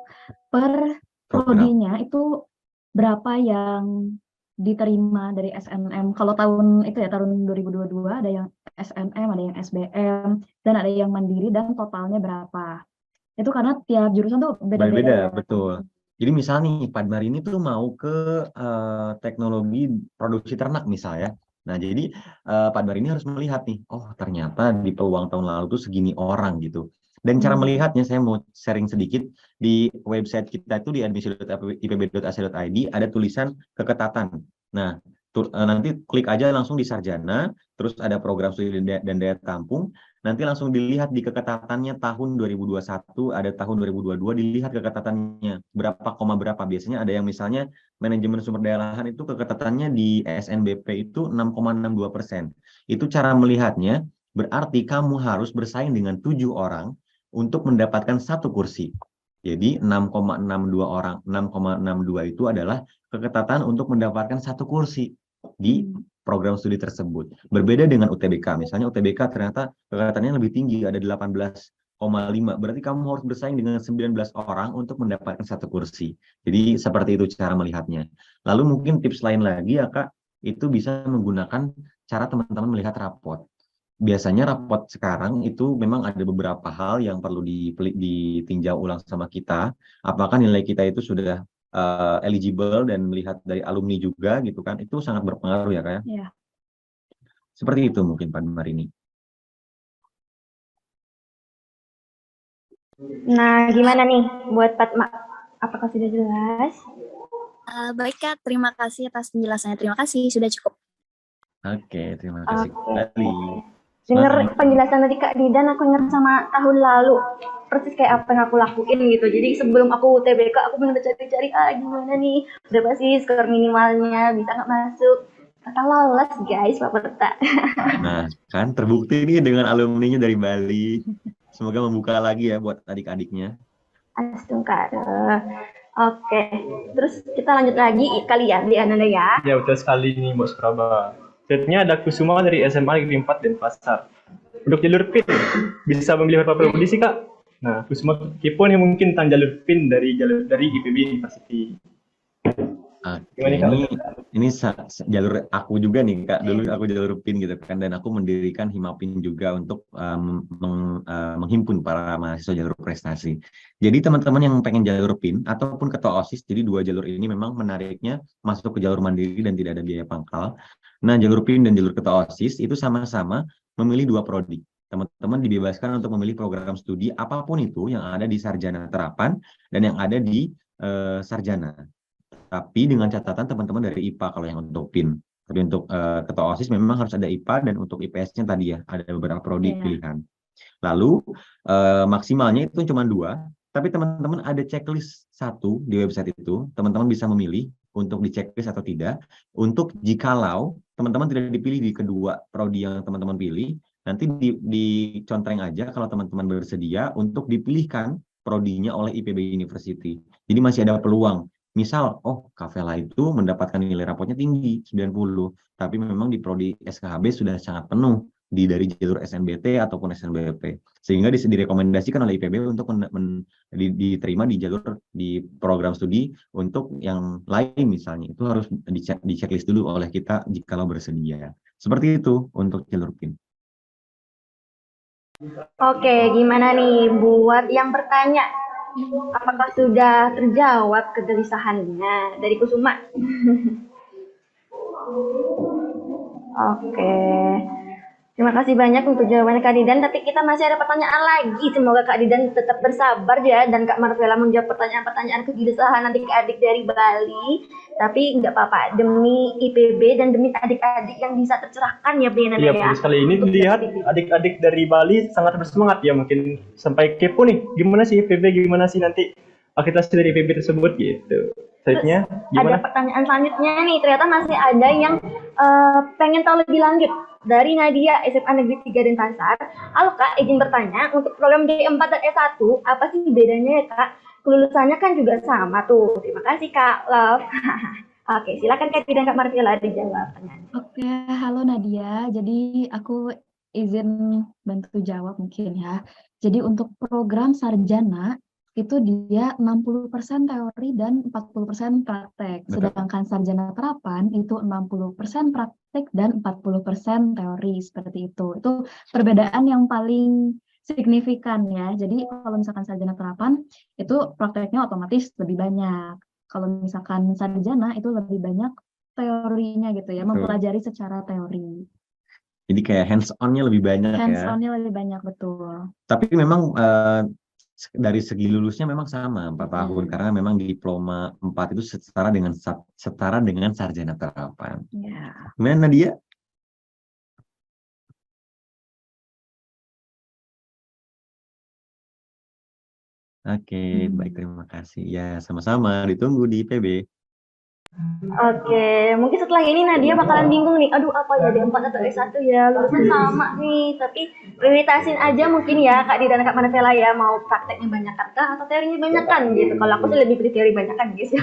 per prodinya itu berapa yang diterima dari SNM. Kalau tahun itu ya, tahun 2022 ada yang SNM, ada yang SBM, dan ada yang mandiri, dan totalnya berapa. Itu karena tiap jurusan tuh beda-beda. Betul. Jadi misalnya nih, Pak Marini tuh mau ke teknologi produksi ternak misalnya. Nah, jadi Pak Marini harus melihat nih, oh ternyata di peluang tahun lalu tuh segini orang gitu. Dan cara melihatnya, saya mau sharing sedikit, di website kita itu di admisi.ipb.ac.id ada tulisan keketatan. Nah, nanti klik aja langsung di sarjana, terus ada program studi dan daya tampung, nanti langsung dilihat di keketatannya tahun 2021, ada tahun 2022, dilihat keketatannya berapa, berapa. Biasanya ada yang misalnya manajemen sumber daya lahan itu keketatannya di SNBP itu 6,62%. Itu cara melihatnya, berarti kamu harus bersaing dengan 7 orang untuk mendapatkan satu kursi. Jadi 6,62 orang, 6,62 itu adalah keketatan untuk mendapatkan satu kursi di program studi tersebut. Berbeda dengan UTBK, misalnya UTBK ternyata keketatannya lebih tinggi, ada 18,5. Berarti kamu harus bersaing dengan 19 orang untuk mendapatkan satu kursi. Jadi seperti itu cara melihatnya. Lalu mungkin tips lain lagi ya Kak, itu bisa menggunakan cara teman-teman melihat rapot. Biasanya rapot sekarang itu memang ada beberapa hal yang perlu ditinjau ulang sama kita. Apakah nilai kita itu sudah eligible dan melihat dari alumni juga gitu kan. Itu sangat berpengaruh ya Kak ya. Iya. Seperti itu mungkin Pak Marini. Nah, gimana nih buat Fatma? Apakah sudah jelas? Baik Kak, terima kasih atas penjelasannya. Terima kasih, sudah cukup. Oke, terima kasih kembali. Dengar penjelasan tadi Kak Didan, aku ingat sama tahun lalu, persis kayak apa yang aku lakuin gitu. Jadi sebelum aku UTBK, aku bener cari-cari, gimana nih, berapa sih skor minimalnya, bisa nggak masuk. Kata lolos guys, Pak Perta. Nah, kan terbukti nih dengan alumninya dari Bali. Semoga membuka lagi ya buat adik-adiknya. Astungkara. Oke, terus kita lanjut lagi kali ya, di Ananda ya. Ya betul sekali nih Mbak Suraba. Selanjutnya ada Kusuma dari SMA Negeri 4 Denpasar. Untuk jalur PIN, bisa memilih berapa prodi sih Kak? Nah, Kusuma kepo nih mungkin tentang jalur PIN dari IPB University. Oke, Gimana Kak? ini jalur aku juga nih Kak. Dulu aku jalur PIN gitu kan, dan aku mendirikan Himapin juga untuk menghimpun para mahasiswa jalur prestasi. Jadi teman-teman yang pengen jalur PIN ataupun ketua OSIS, jadi dua jalur ini memang menariknya masuk ke jalur mandiri dan tidak ada biaya pangkal. Nah, jalur PIN dan jalur ketua OSIS itu sama-sama memilih dua prodi. Teman-teman dibebaskan untuk memilih program studi apapun itu yang ada di sarjana terapan dan yang ada di sarjana. Tapi dengan catatan teman-teman dari IPA kalau yang untuk PIN. Tapi untuk ketua OSIS memang harus ada IPA, dan untuk IPS-nya tadi ya, ada beberapa prodi pilihan. Lalu maksimalnya itu cuma 2, tapi teman-teman ada checklist 1 di website itu. Teman-teman bisa memilih untuk di checklist atau tidak. Untuk jikalau teman-teman tidak dipilih di kedua prodi yang teman-teman pilih, nanti dicontreng aja kalau teman-teman bersedia untuk dipilihkan prodinya oleh IPB University. Jadi masih ada peluang. Misal, Kak Vela itu mendapatkan nilai rapotnya tinggi, 90, tapi memang di prodi SKHB sudah sangat penuh dari jalur SNBT ataupun SNBP. Sehingga direkomendasikan oleh IPB untuk diterima di jalur di program studi untuk yang lain misalnya. Itu harus di checklist dulu oleh kita jikalau bersedia. Seperti itu untuk jalur PIN. Oke, gimana nih buat yang bertanya? Apakah sudah terjawab kegelisahannya dari Kusuma? Oke. Terima kasih banyak untuk jawabannya Kak Didan, tapi kita masih ada pertanyaan lagi. Semoga Kak Didan tetap bersabar ya, dan Kak Marvela menjawab pertanyaan-pertanyaan kegelisahan nanti ke adik dari Bali. Tapi nggak apa-apa, demi IPB dan demi adik-adik yang bisa tercerahkan ya Bena Iya, ya. sekali ini dilihat adik-adik dari Bali sangat bersemangat ya, mungkin sampai kepo nih, gimana sih IPB, gimana sih nanti akreditasi dari IPB tersebut gitu. Selanjutnya gimana? Ada pertanyaan selanjutnya nih, ternyata masih ada yang pengen tahu lebih lanjut. Dari Nadia, SMA Negeri 3 Denpasar. Halo Kak, izin bertanya, untuk program D4 dan S1, apa sih bedanya ya Kak? Kelulusannya kan juga sama tuh. Terima kasih Kak Love. Oke, silakan Kak Didan, Kak Marvela dijawab pertanyaannya. Oke, halo Nadia. Jadi aku izin bantu jawab mungkin ya. Jadi untuk program sarjana itu dia 60% teori dan 40% praktek. Sedangkan sarjana terapan itu 60% praktek dan 40% teori, seperti itu. Itu perbedaan yang paling signifikan ya. Jadi kalau misalkan sarjana terapan itu prakteknya otomatis lebih banyak. Kalau misalkan sarjana itu lebih banyak teorinya gitu ya, mempelajari secara teori. Jadi kayak hands on-nya lebih banyak hands ya. Hands on-nya lebih banyak, betul. Tapi memang dari segi lulusnya memang sama 4 tahun, karena memang diploma 4 itu setara dengan sarjana terapan. Ya. Gimana Nadia? Oke, baik, terima kasih. Ya, sama-sama, ditunggu di IPB. Oke, mungkin setelah ini Nadia bakalan bingung nih, aduh apa ya D4 atau S1 ya, lulusnya sama nih, tapi prioritasin aja mungkin ya Kak Didan dan Kak Marvela ya, mau prakteknya banyak kan atau teorinya banyak kan gitu. Kalau aku sih lebih pilih teori banyak kan guys.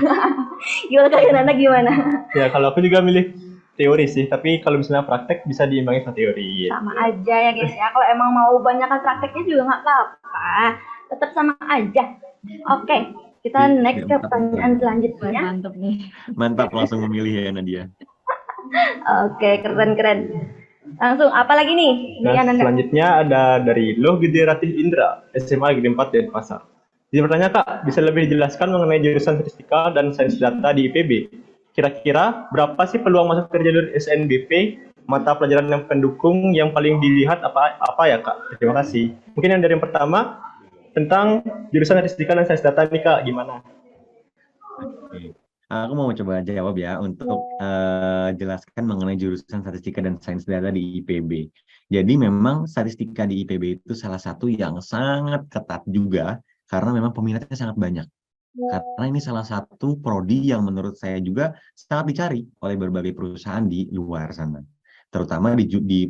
Gimana Kak Nana gimana? Ya kalau aku juga milih teori sih, tapi kalau misalnya praktek bisa diimbangi sama teori. Sama aja ya guys ya, kalau emang mau banyakkan prakteknya juga nggak apa-apa, tetap sama aja. Oke. Kita next ke pertanyaan selanjutnya. Mantap nih. Mantap, langsung memilih ya Nadia. Oke, keren-keren. Langsung, apa lagi nih? Nah, selanjutnya ada dari Loh Gede Ratih Indra, SMA Negeri 4 Denpasar. Dia bertanya, Kak, bisa lebih dijelaskan mengenai jurusan statistika dan sains data di IPB? Kira-kira berapa sih peluang masuk ke jalur SNBP? Mata pelajaran yang pendukung yang paling dilihat apa ya, Kak? Terima kasih. Mungkin yang dari yang pertama, tentang jurusan statistika dan sains data nih Kak, gimana? Oke. Aku mau coba jawab ya untuk jelaskan mengenai jurusan statistika dan sains data di IPB. Jadi memang statistika di IPB itu salah satu yang sangat ketat juga karena memang peminatnya sangat banyak. Karena ini salah satu prodi yang menurut saya juga sangat dicari oleh berbagai perusahaan di luar sana. Terutama di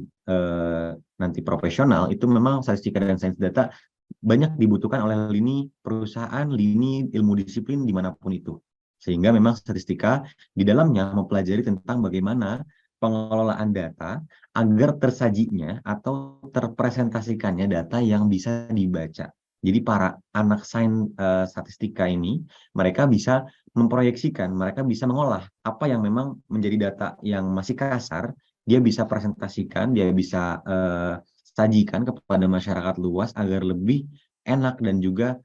nanti profesional itu memang statistika dan sains data banyak dibutuhkan oleh lini perusahaan, lini ilmu disiplin dimanapun itu. Sehingga memang statistika di dalamnya mempelajari tentang bagaimana pengelolaan data agar tersajinya atau terpresentasikannya data yang bisa dibaca. Jadi para anak sains statistika ini, mereka bisa memproyeksikan, mereka bisa mengolah apa yang memang menjadi data yang masih kasar, dia bisa presentasikan, dia bisa sajikan kepada masyarakat luas agar lebih enak dan juga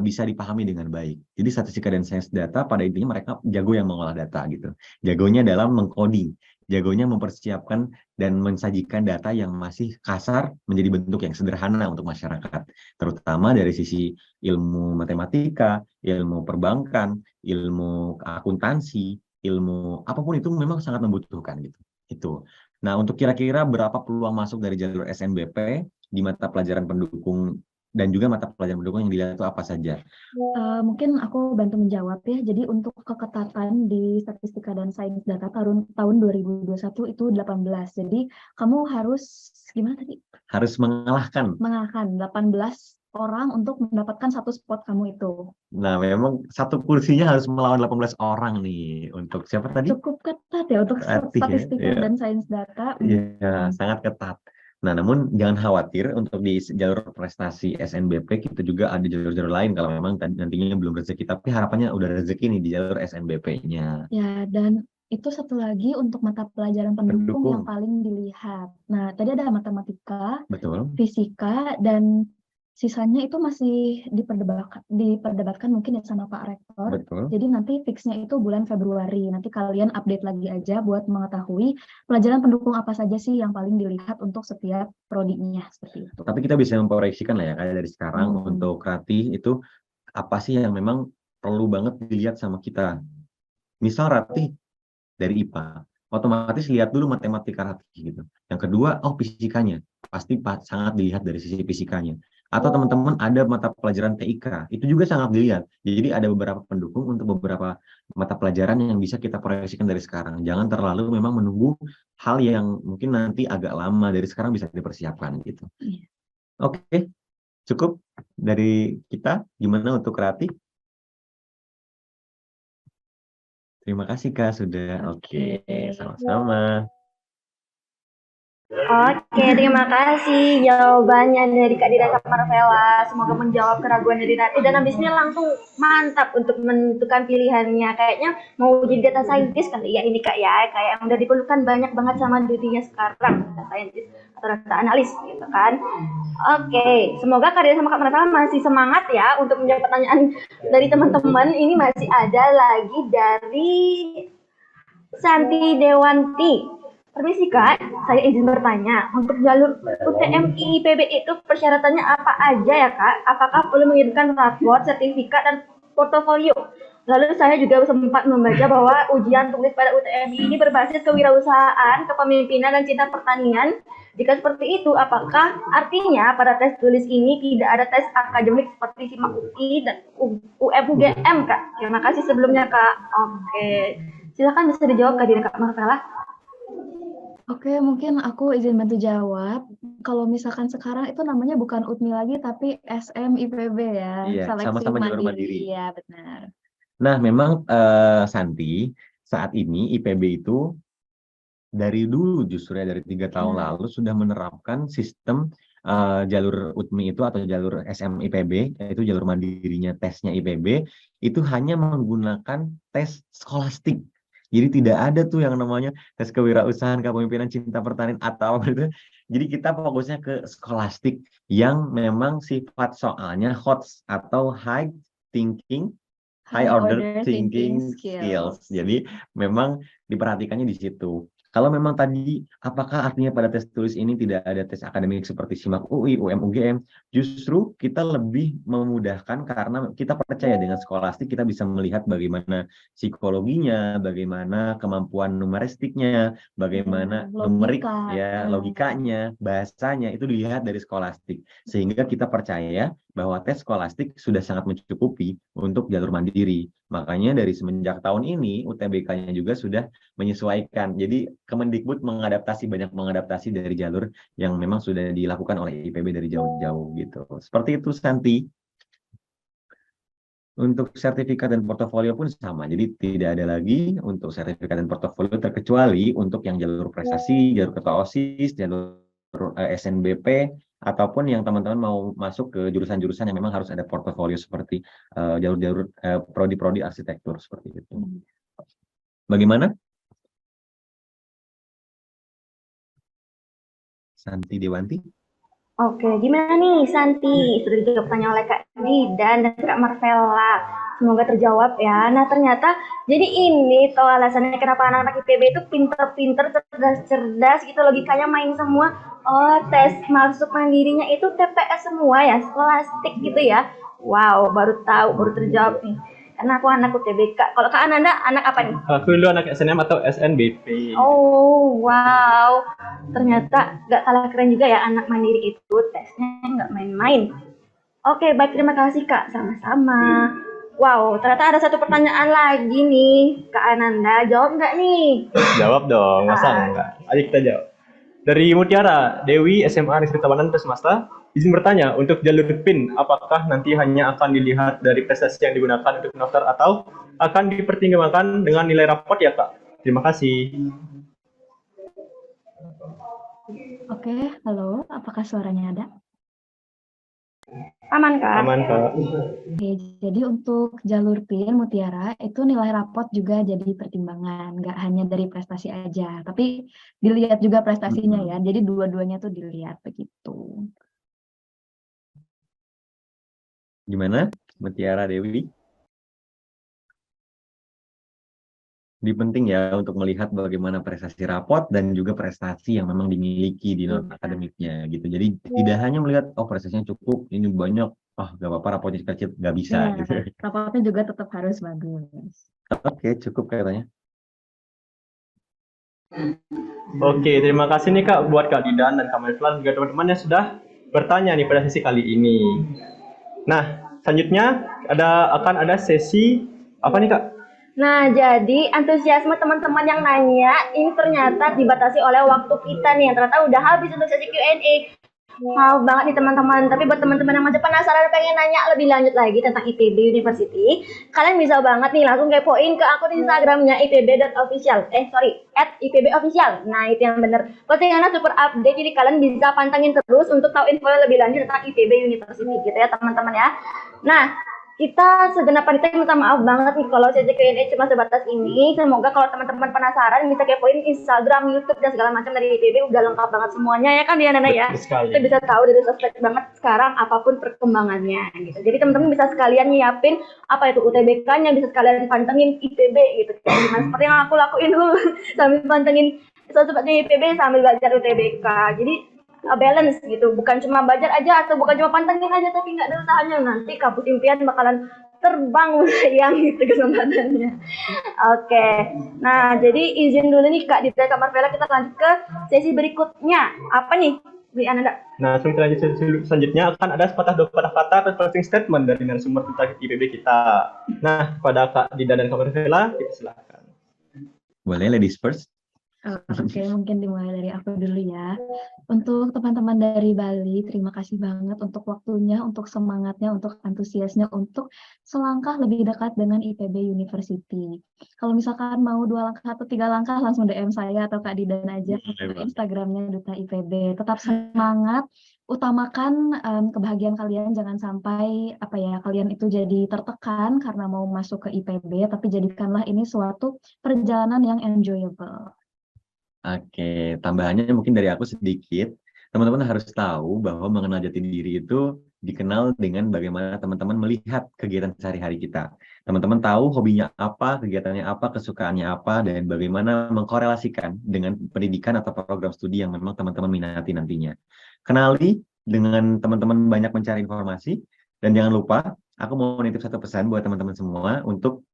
bisa dipahami dengan baik. Jadi statistika dan sains data pada intinya mereka jago yang mengolah data gitu. Jagonya dalam mengcoding, jagonya mempersiapkan dan mensajikan data yang masih kasar menjadi bentuk yang sederhana untuk masyarakat, terutama dari sisi ilmu matematika, ilmu perbankan, ilmu akuntansi, ilmu apapun itu memang sangat membutuhkan gitu. Itu. Nah, untuk kira-kira berapa peluang masuk dari jalur SNBP di mata pelajaran pendukung dan juga mata pelajaran pendukung yang dilihat itu apa saja? Mungkin aku bantu menjawab ya. Jadi untuk keketatan di statistika dan sains data tahun 2021 itu 18. Jadi kamu harus gimana tadi? Harus mengalahkan 18 orang untuk mendapatkan satu spot kamu itu. Nah, memang satu kursinya harus melawan 18 orang nih. Untuk siapa tadi? Cukup ketat ya untuk Berarti statistika ya. dan sains data. Iya, sangat ketat. Nah, namun jangan khawatir untuk di jalur prestasi SNBP kita juga ada jalur-jalur lain kalau memang nantinya belum rezeki, tapi harapannya udah rezeki nih di jalur SNBP-nya. Ya, dan itu satu lagi untuk mata pelajaran pendukung yang paling dilihat. Nah, tadi ada matematika, Betul. fisika, dan sisanya itu masih diperdebatkan mungkin ya sama Pak Rektor. Betul. Jadi nanti fixnya itu bulan Februari. Nanti kalian update lagi aja buat mengetahui pelajaran pendukung apa saja sih yang paling dilihat untuk setiap prodinya seperti itu. Tapi kita bisa memproyeksikan lah ya, kayak dari sekarang untuk Ratih itu apa sih yang memang perlu banget dilihat sama kita. Misal Ratih dari IPA, otomatis lihat dulu matematika Ratih gitu. Yang kedua, fisikanya. Pasti sangat dilihat dari sisi fisikanya. Atau teman-teman ada mata pelajaran TIK, itu juga sangat dilihat. Jadi ada beberapa pendukung untuk beberapa mata pelajaran yang bisa kita proyeksikan dari sekarang. Jangan terlalu memang menunggu hal yang mungkin nanti agak lama, dari sekarang bisa dipersiapkan gitu. Oke, cukup dari kita. Gimana untuk Ratih? Terima kasih Kak sudah. Oke, sama-sama. Oke, terima kasih jawabannya dari Kak Dira Kak Marvela. Semoga menjawab keraguan dari Ratih dan habis ini langsung mantap untuk menentukan pilihannya. Kayaknya mau jadi data scientist kali ya ini Kak ya, kayak yang udah diperlukan banyak banget sama dirinya sekarang, data scientist atau data analis gitu kan. Oke, semoga Kak Dira sama Kak Marvela masih semangat ya untuk menjawab pertanyaan dari teman-teman. Ini masih ada lagi dari Santi Dewanti. Permisi Kak, saya izin bertanya, untuk jalur UTMI IPB itu persyaratannya apa aja ya Kak? Apakah perlu mengirimkan raport, sertifikat, dan portofolio? Lalu saya juga sempat membaca bahwa ujian tulis pada UTMI ini berbasis kewirausahaan, kepemimpinan, dan cinta pertanian. Jika seperti itu, apakah artinya pada tes tulis ini tidak ada tes akademik seperti SIMAK UI dan UGM Kak? Terima kasih sebelumnya Kak. Oke, silakan bisa dijawab Kak Dira Kak Marvela. Oke, mungkin aku izin bantu jawab. Kalau misalkan sekarang itu namanya bukan UTMI lagi, tapi SMIPB ya. Iya, Seleksi sama-sama jalur mandiri. Iya, benar. Nah, memang Santi, saat ini IPB itu dari dulu justru ya, dari 3 tahun lalu sudah menerapkan sistem jalur UTMI itu atau jalur SMIPB, yaitu jalur mandirinya tesnya IPB, itu hanya menggunakan tes skolastik. Jadi tidak ada tuh yang namanya tes kewirausahaan, kepemimpinan, cinta pertanian atau apa itu. Jadi kita fokusnya ke skolastik yang memang sifat soalnya HOTS atau high order thinking skills. Jadi memang diperhatikannya di situ. Kalau memang tadi, apakah artinya pada tes tulis ini tidak ada tes akademik seperti SIMAK UI, UM, UGM? Justru kita lebih memudahkan karena kita percaya dengan skolastik kita bisa melihat bagaimana psikologinya, bagaimana kemampuan numeristiknya, bagaimana numerik, ya logikanya, bahasanya itu dilihat dari skolastik. Sehingga kita percaya bahwa tes skolastik sudah sangat mencukupi untuk jalur mandiri. Makanya dari semenjak tahun ini UTBK-nya juga sudah menyesuaikan. Jadi Kemendikbud banyak mengadaptasi dari jalur yang memang sudah dilakukan oleh IPB dari jauh-jauh gitu. Seperti itu Santi. Untuk sertifikat dan portofolio pun sama. Jadi tidak ada lagi untuk sertifikat dan portofolio terkecuali untuk yang jalur prestasi, jalur ketua OSIS, jalur SNBP ataupun yang teman-teman mau masuk ke jurusan-jurusan yang memang harus ada portofolio seperti jalur-jalur prodi-prodi arsitektur seperti itu. Bagaimana? Santi Dewanti? Oke, gimana nih Santi? Sudah dijawab tanya oleh Kak Didan dan Kak Marvella. Semoga terjawab ya. Nah ternyata jadi ini tuh alasannya kenapa anak-anak IPB itu pinter-pinter, cerdas-cerdas gitu, logikanya main semua. Oh, tes masuk mandirinya itu TPS semua ya, skolastik gitu ya. Wow, baru tahu, baru terjawab nih. Karena aku anak UTBK. Kalau Kak Ananda, anak apa nih? Aku dulu anak SNM atau SNBP. Oh, wow. Ternyata gak kalah keren juga ya anak mandiri itu. Tesnya gak main-main. Oke, baik. Terima kasih, Kak. Sama-sama. Wow, ternyata ada satu pertanyaan lagi nih. Kak Ananda, jawab nggak nih? Jawab dong, masa enggak? Ayo kita jawab. Dari Mutiara, Dewi SMA Negeri Tabanan Pesmasta, izin bertanya, untuk jalur PIN, apakah nanti hanya akan dilihat dari prestasi yang digunakan untuk mendaftar atau akan dipertimbangkan dengan nilai rapot ya, Kak? Terima kasih. Oke, halo, apakah suaranya ada? Aman, Kak? Aman, Kak. Oke, jadi untuk jalur PIN Mutiara itu nilai rapot juga jadi pertimbangan, nggak hanya dari prestasi aja, tapi dilihat juga prestasinya ya. Jadi dua-duanya tuh dilihat begitu. Gimana, Mutiara Dewi? Ini penting ya untuk melihat bagaimana prestasi rapot dan juga prestasi yang memang dimiliki di non akademiknya gitu. Jadi tidak hanya melihat oh prestasinya cukup, ini banyak, gak apa-apa rapotnya kecil, nggak bisa Ya, gitu. rapotnya juga tetap harus bagus. Oke, cukup katanya. Oke, terima kasih nih Kak buat Kak Didan dan Kak Melflan juga teman-teman yang sudah bertanya nih pada sesi kali ini. Nah, selanjutnya akan ada sesi apa nih Kak? Nah, jadi antusiasme teman-teman yang nanya ini ternyata dibatasi oleh waktu kita nih, yang ternyata udah habis untuk sesi Q&A. Maaf banget nih teman-teman, tapi buat teman-teman yang masih penasaran pengen nanya lebih lanjut lagi tentang IPB University, kalian bisa banget nih langsung kepoin ke akun Instagramnya ipb.official. @ipbofficial. Nah, itu yang bener. Postingannya super update, jadi kalian bisa pantengin terus untuk tahu info yang lebih lanjut tentang IPB University gitu ya teman-teman ya. Nah, kita segenap panitia minta maaf banget nih kalau sesi Q&A cuma sebatas ini. Semoga kalau teman-teman penasaran bisa kepoin Instagram, YouTube dan segala macam dari IPB, udah lengkap banget semuanya ya kan Diana ya. Kita bisa tahu dari sosmed banget sekarang apapun perkembangannya gitu. Jadi teman-teman bisa sekalian nyiapin apa itu UTBK-nya, bisa sekalian pantengin IPB gitu. Nah, seperti yang aku lakuin dulu sambil pantengin sosmednya IPB sambil belajar UTBK. Jadi balance gitu, bukan cuma belajar aja atau bukan cuma pantengin aja tapi nggak ada usahanya, nanti kampus impian bakalan terbang sayang gitu kesempatannya. Oke, nah jadi izin dulu nih Kak Dita Kak Marvella, kita lanjut ke sesi berikutnya. Apa nih Bri Ananda? Nah, sebelum kita lanjut sesi selanjutnya akan ada sepatah dua patah kata atau closing statement dari narasumber tentang IPB kita. Nah, kepada Kak Dida dan Kak Marvella, kita silakan. Boleh ladies first? Oke, mungkin dimulai dari aku dulu ya. Untuk teman-teman dari Bali, terima kasih banget untuk waktunya, untuk semangatnya, untuk antusiasnya, untuk selangkah lebih dekat dengan IPB University. Kalau misalkan mau 2 langkah atau 3 langkah, langsung DM saya atau Kak Didan aja ke Instagramnya Duta IPB. Tetap semangat, utamakan kebahagiaan kalian, jangan sampai kalian itu jadi tertekan karena mau masuk ke IPB, tapi jadikanlah ini suatu perjalanan yang enjoyable. Oke, tambahannya mungkin dari aku sedikit. Teman-teman harus tahu bahwa mengenal jati diri itu dikenal dengan bagaimana teman-teman melihat kegiatan sehari-hari kita. Teman-teman tahu hobinya apa, kegiatannya apa, kesukaannya apa, dan bagaimana mengkorelasikan dengan pendidikan atau program studi yang memang teman-teman minati nantinya. Kenali dengan teman-teman banyak mencari informasi, dan jangan lupa, aku mau nitip satu pesan buat teman-teman semua untuk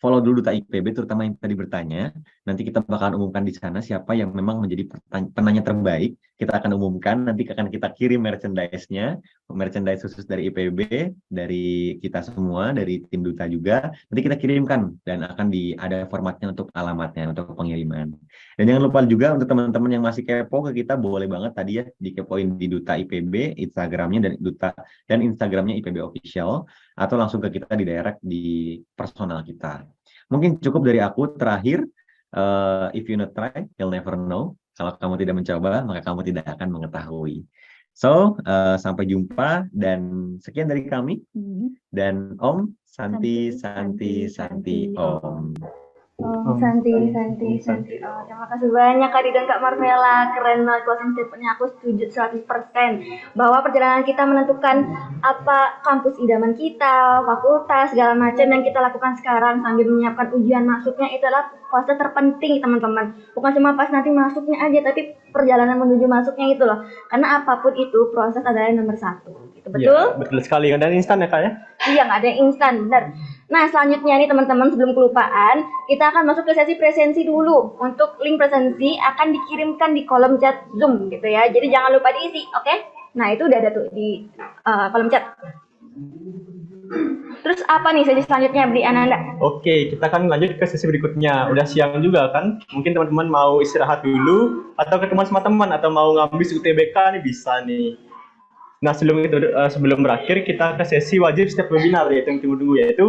follow dulu Duta IPB, terutama yang tadi bertanya. Nanti kita bakalan umumkan di sana siapa yang memang menjadi penanya terbaik. Kita akan umumkan, nanti akan kita kirim merchandise-nya, merchandise khusus dari IPB, dari kita semua, dari tim Duta juga. Nanti kita kirimkan, dan akan ada formatnya untuk alamatnya, untuk pengiriman. Dan jangan lupa juga untuk teman-teman yang masih kepo ke kita, boleh banget tadi ya, dikepoin di Duta IPB, Instagramnya dan Instagramnya IPB Official, atau langsung ke kita di direct di personal kita. Mungkin cukup dari aku. Terakhir, if you not try, you'll never know. Kalau kamu tidak mencoba, maka kamu tidak akan mengetahui. So, sampai jumpa dan sekian dari kami. Dan Om Santi Om. Santi. Oh, terima kasih banyak Kak Didi dan Kak Marvela. Keren banget closing statement-nya. Aku setuju 100% bahwa perjalanan kita menentukan apa kampus idaman kita, fakultas, segala macam yang kita lakukan sekarang sambil menyiapkan ujian masuknya itu adalah fase terpenting, teman-teman. Bukan cuma pas nanti masuknya aja, tapi perjalanan menuju masuknya itu loh. Karena apapun itu proses adalah yang nomor 1. Gitu, betul? Ya, betul sekali. Nggak ada instan ya Kak ya? Iya, nggak ada yang instan, benar. Nah, selanjutnya nih teman-teman, sebelum kelupaan, kita akan masuk ke sesi presensi dulu. Untuk link presensi akan dikirimkan di kolom chat Zoom gitu ya. Jadi jangan lupa diisi, oke? Nah, itu udah ada tuh di kolom chat. Terus apa nih sesi selanjutnya, Bri Ananda? Oke, kita akan lanjut ke sesi berikutnya. Udah siang juga kan? Mungkin teman-teman mau istirahat dulu, atau ketemu sama teman, atau mau ngabis UTBK nih bisa nih. Nah, sebelum berakhir, kita ke sesi wajib setiap webinar, yaitu yang tunggu-tunggu, yaitu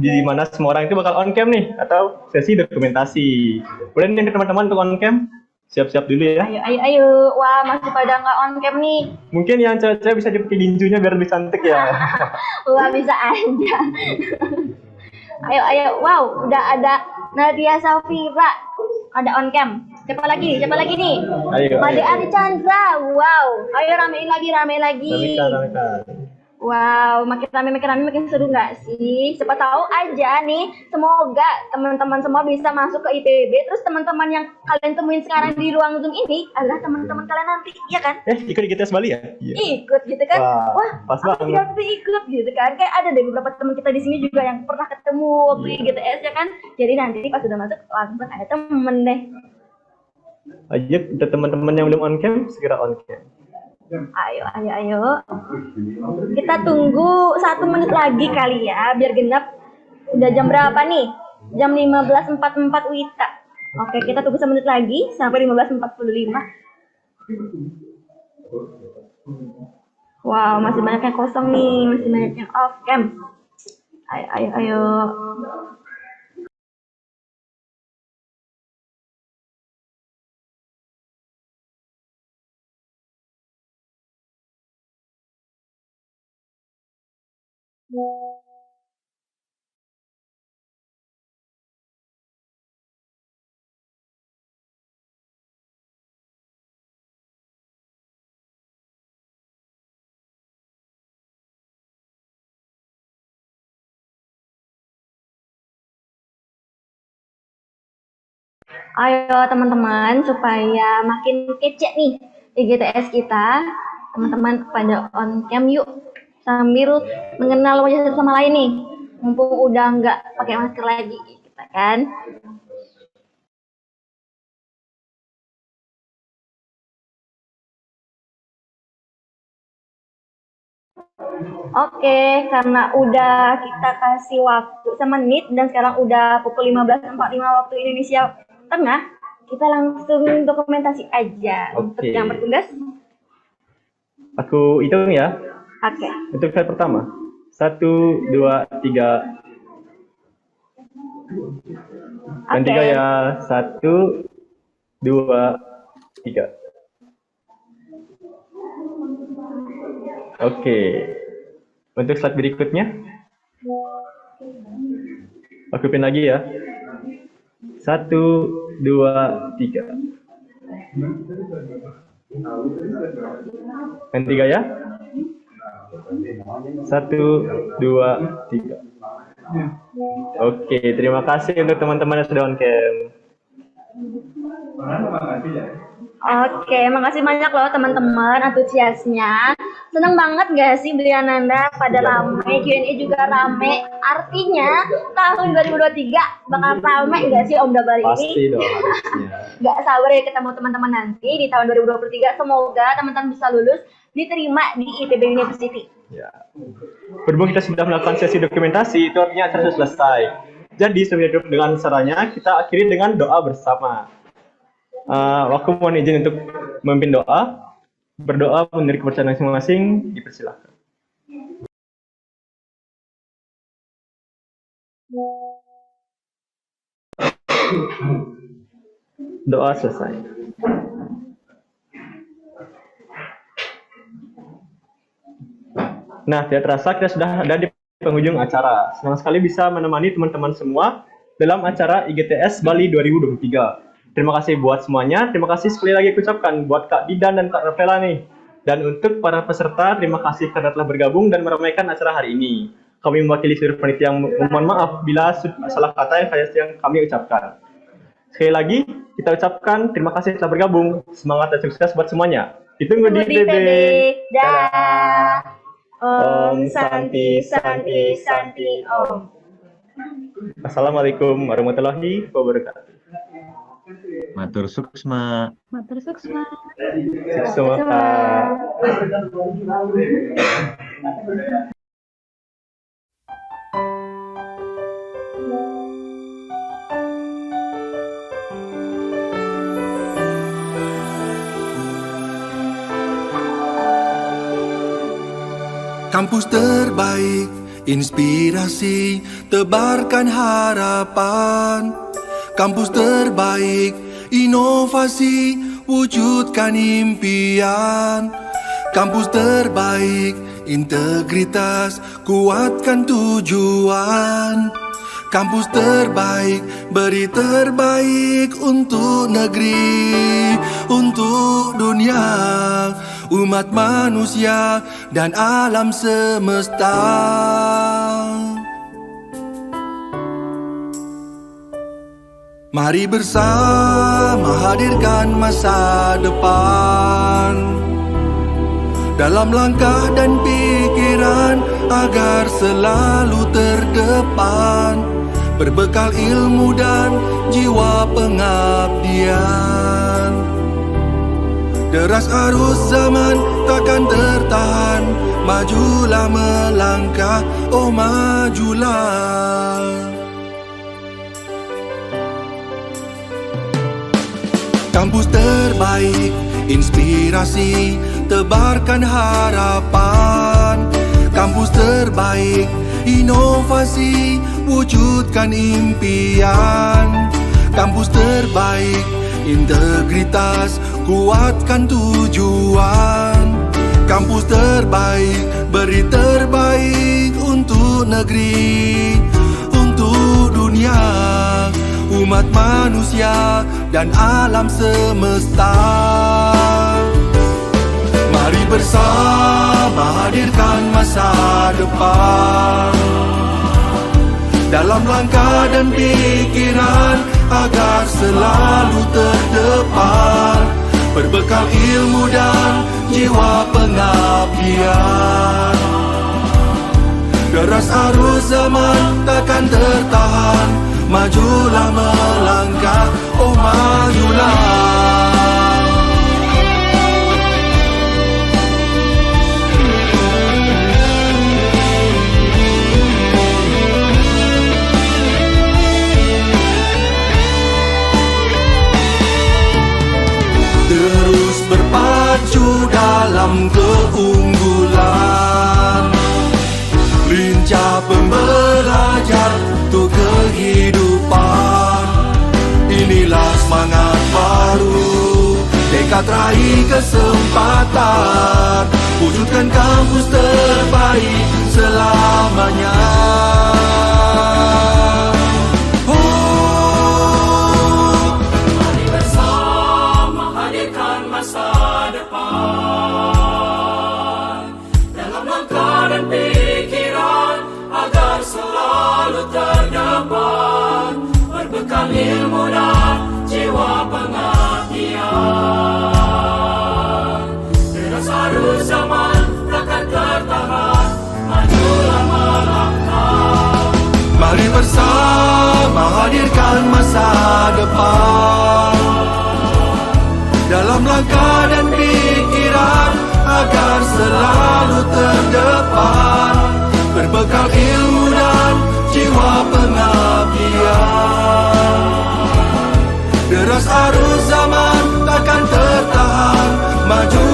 di mana semua orang itu bakal on cam nih, atau sesi dokumentasi. Boleh nih teman-teman untuk on cam? Siap-siap dulu ya. Ayo. Wah, masih pada nggak on cam nih. Mungkin yang cewek-cewek bisa dipakai linjunya biar lebih cantik ya. Wah, bisa aja. Ayo. Wow, udah ada Nadia Safira. Ada on cam. Siapa lagi nih? Ayo. Made Arichandra. Wow. Ayo ramein lagi. Ramekan. Wow, makin rame makin seru nggak sih? Siapa tahu aja nih, semoga teman-teman semua bisa masuk ke IPB. Terus teman-teman yang kalian temuin sekarang di ruang Zoom ini adalah teman-teman kalian nanti, ya kan? Ikut di GTS Bali ya? Iya. Ikut gitu kan? Wah, pas aku juga ikut gitu kan? Kayak ada deh beberapa teman kita di sini juga yang pernah ketemu waktu di GTS ya kan? Jadi nanti pas sudah masuk langsung ada temen deh. Ayo, teman-teman yang belum on cam segera on cam. Ayo. Kita tunggu 1 menit lagi kali ya, biar genap. Udah jam berapa nih? Jam 15.44 WITA. Oke, kita tunggu 1 menit lagi sampai 15.45. Wow, masih banyak yang kosong nih, masih banyak yang off cam. Ayo. Ayo teman-teman, supaya makin kece nih di GTS kita, teman-teman pada on cam yuk, sambil mengenal wajah satu sama lain nih, mumpung udah nggak pakai masker lagi, kita kan. Oke, karena udah kita kasih waktu semenit dan sekarang udah pukul 15.45 waktu Indonesia Tengah, kita langsung dokumentasi aja. Untuk yang bertugas. Aku hitung ya. Oke. Untuk slide pertama. 1, 2, 3. Dan 3 ya. 1, 2, 3. Oke. Untuk slide berikutnya. Aku pin lagi ya. 1, 2, 3. Dan 3 ya. 1, 2, 3. Oke, terima kasih untuk teman-teman yang sudah on cam. Oke, makasih banyak loh teman-teman antusiasnya. Seneng banget gak sih Bri Ananda pada rame, Q&A juga rame. Artinya tahun 2023 bakal rame gak sih Om Dabar ini? Pasti dong. Gak sabar ya ketemu teman-teman nanti di tahun 2023. Semoga teman-teman bisa lulus, diterima di IPB University. Ya. Berhubung kita sudah melakukan sesi dokumentasi, itu artinya acara sudah selesai. Jadi dengan caranya kita akhiri dengan doa bersama. Aku mohon izin untuk memimpin doa. Berdoa menurut kepercayaan masing-masing, dipersilakan. Doa selesai. Nah, tidak terasa kita sudah ada di penghujung acara. Senang sekali bisa menemani teman-teman semua dalam acara IGTS Bali 2023. Terima kasih buat semuanya. Terima kasih sekali lagi ucapkan buat Kak Didan dan Kak Rafaela nih. Dan untuk para peserta, terima kasih karena telah bergabung dan meramaikan acara hari ini. Kami mewakili seluruh panitia yang mohon maaf bila salah kata yang kami ucapkan. Sekali lagi, kita ucapkan terima kasih telah bergabung. Semangat dan sukses buat semuanya. Ditunggu di PB. Dah. Om Santi Santi Santi Om. Assalamualaikum warahmatullahi wabarakatuh. Matur suksma. Matur suksma. Semua Kak. Kampus terbaik, inspirasi, tebarkan harapan. Kampus terbaik, inovasi, wujudkan impian. Kampus terbaik, integritas, kuatkan tujuan. Kampus terbaik, beri terbaik untuk negeri, untuk dunia, umat manusia dan alam semesta. Mari bersama hadirkan masa depan dalam langkah dan pikiran agar selalu terdepan, berbekal ilmu dan jiwa pengabdian. Deras arus zaman takkan tertahan, majulah melangkah, oh majulah. Kampus terbaik, inspirasi, tebarkan harapan. Kampus terbaik, inovasi, wujudkan impian. Kampus terbaik, integritas, kuatkan tujuan. Kampus terbaik, beri terbaik untuk negeri, untuk dunia, umat manusia dan alam semesta. Mari bersama hadirkan masa depan dalam langkah dan pikiran agar selalu terdepan, berbekal ilmu dan jiwa pengabdian. Deras arus zaman takkan tertahan, majulah melangkah, oh majulah. Terus berpacu dalam keunggulan, lincah pembelajar untuk kehidupan. Inilah semangat baru, tekad raih kesempatan, wujudkan kampus terbaik selamanya. Mari bersama hadirkan masa depan dalam langkah dan pikiran agar selalu terdepan, berbekal ilmu dan jiwa pengabdian. Deras arus zaman takkan tertahan, majulah melangkah. Mari bersama hadirkan masa depan dalam langkah dan pikiran agar selalu terdepan, berbekal ilmu dan jiwa pengabdian. Deras arus zaman takkan tertahan, maju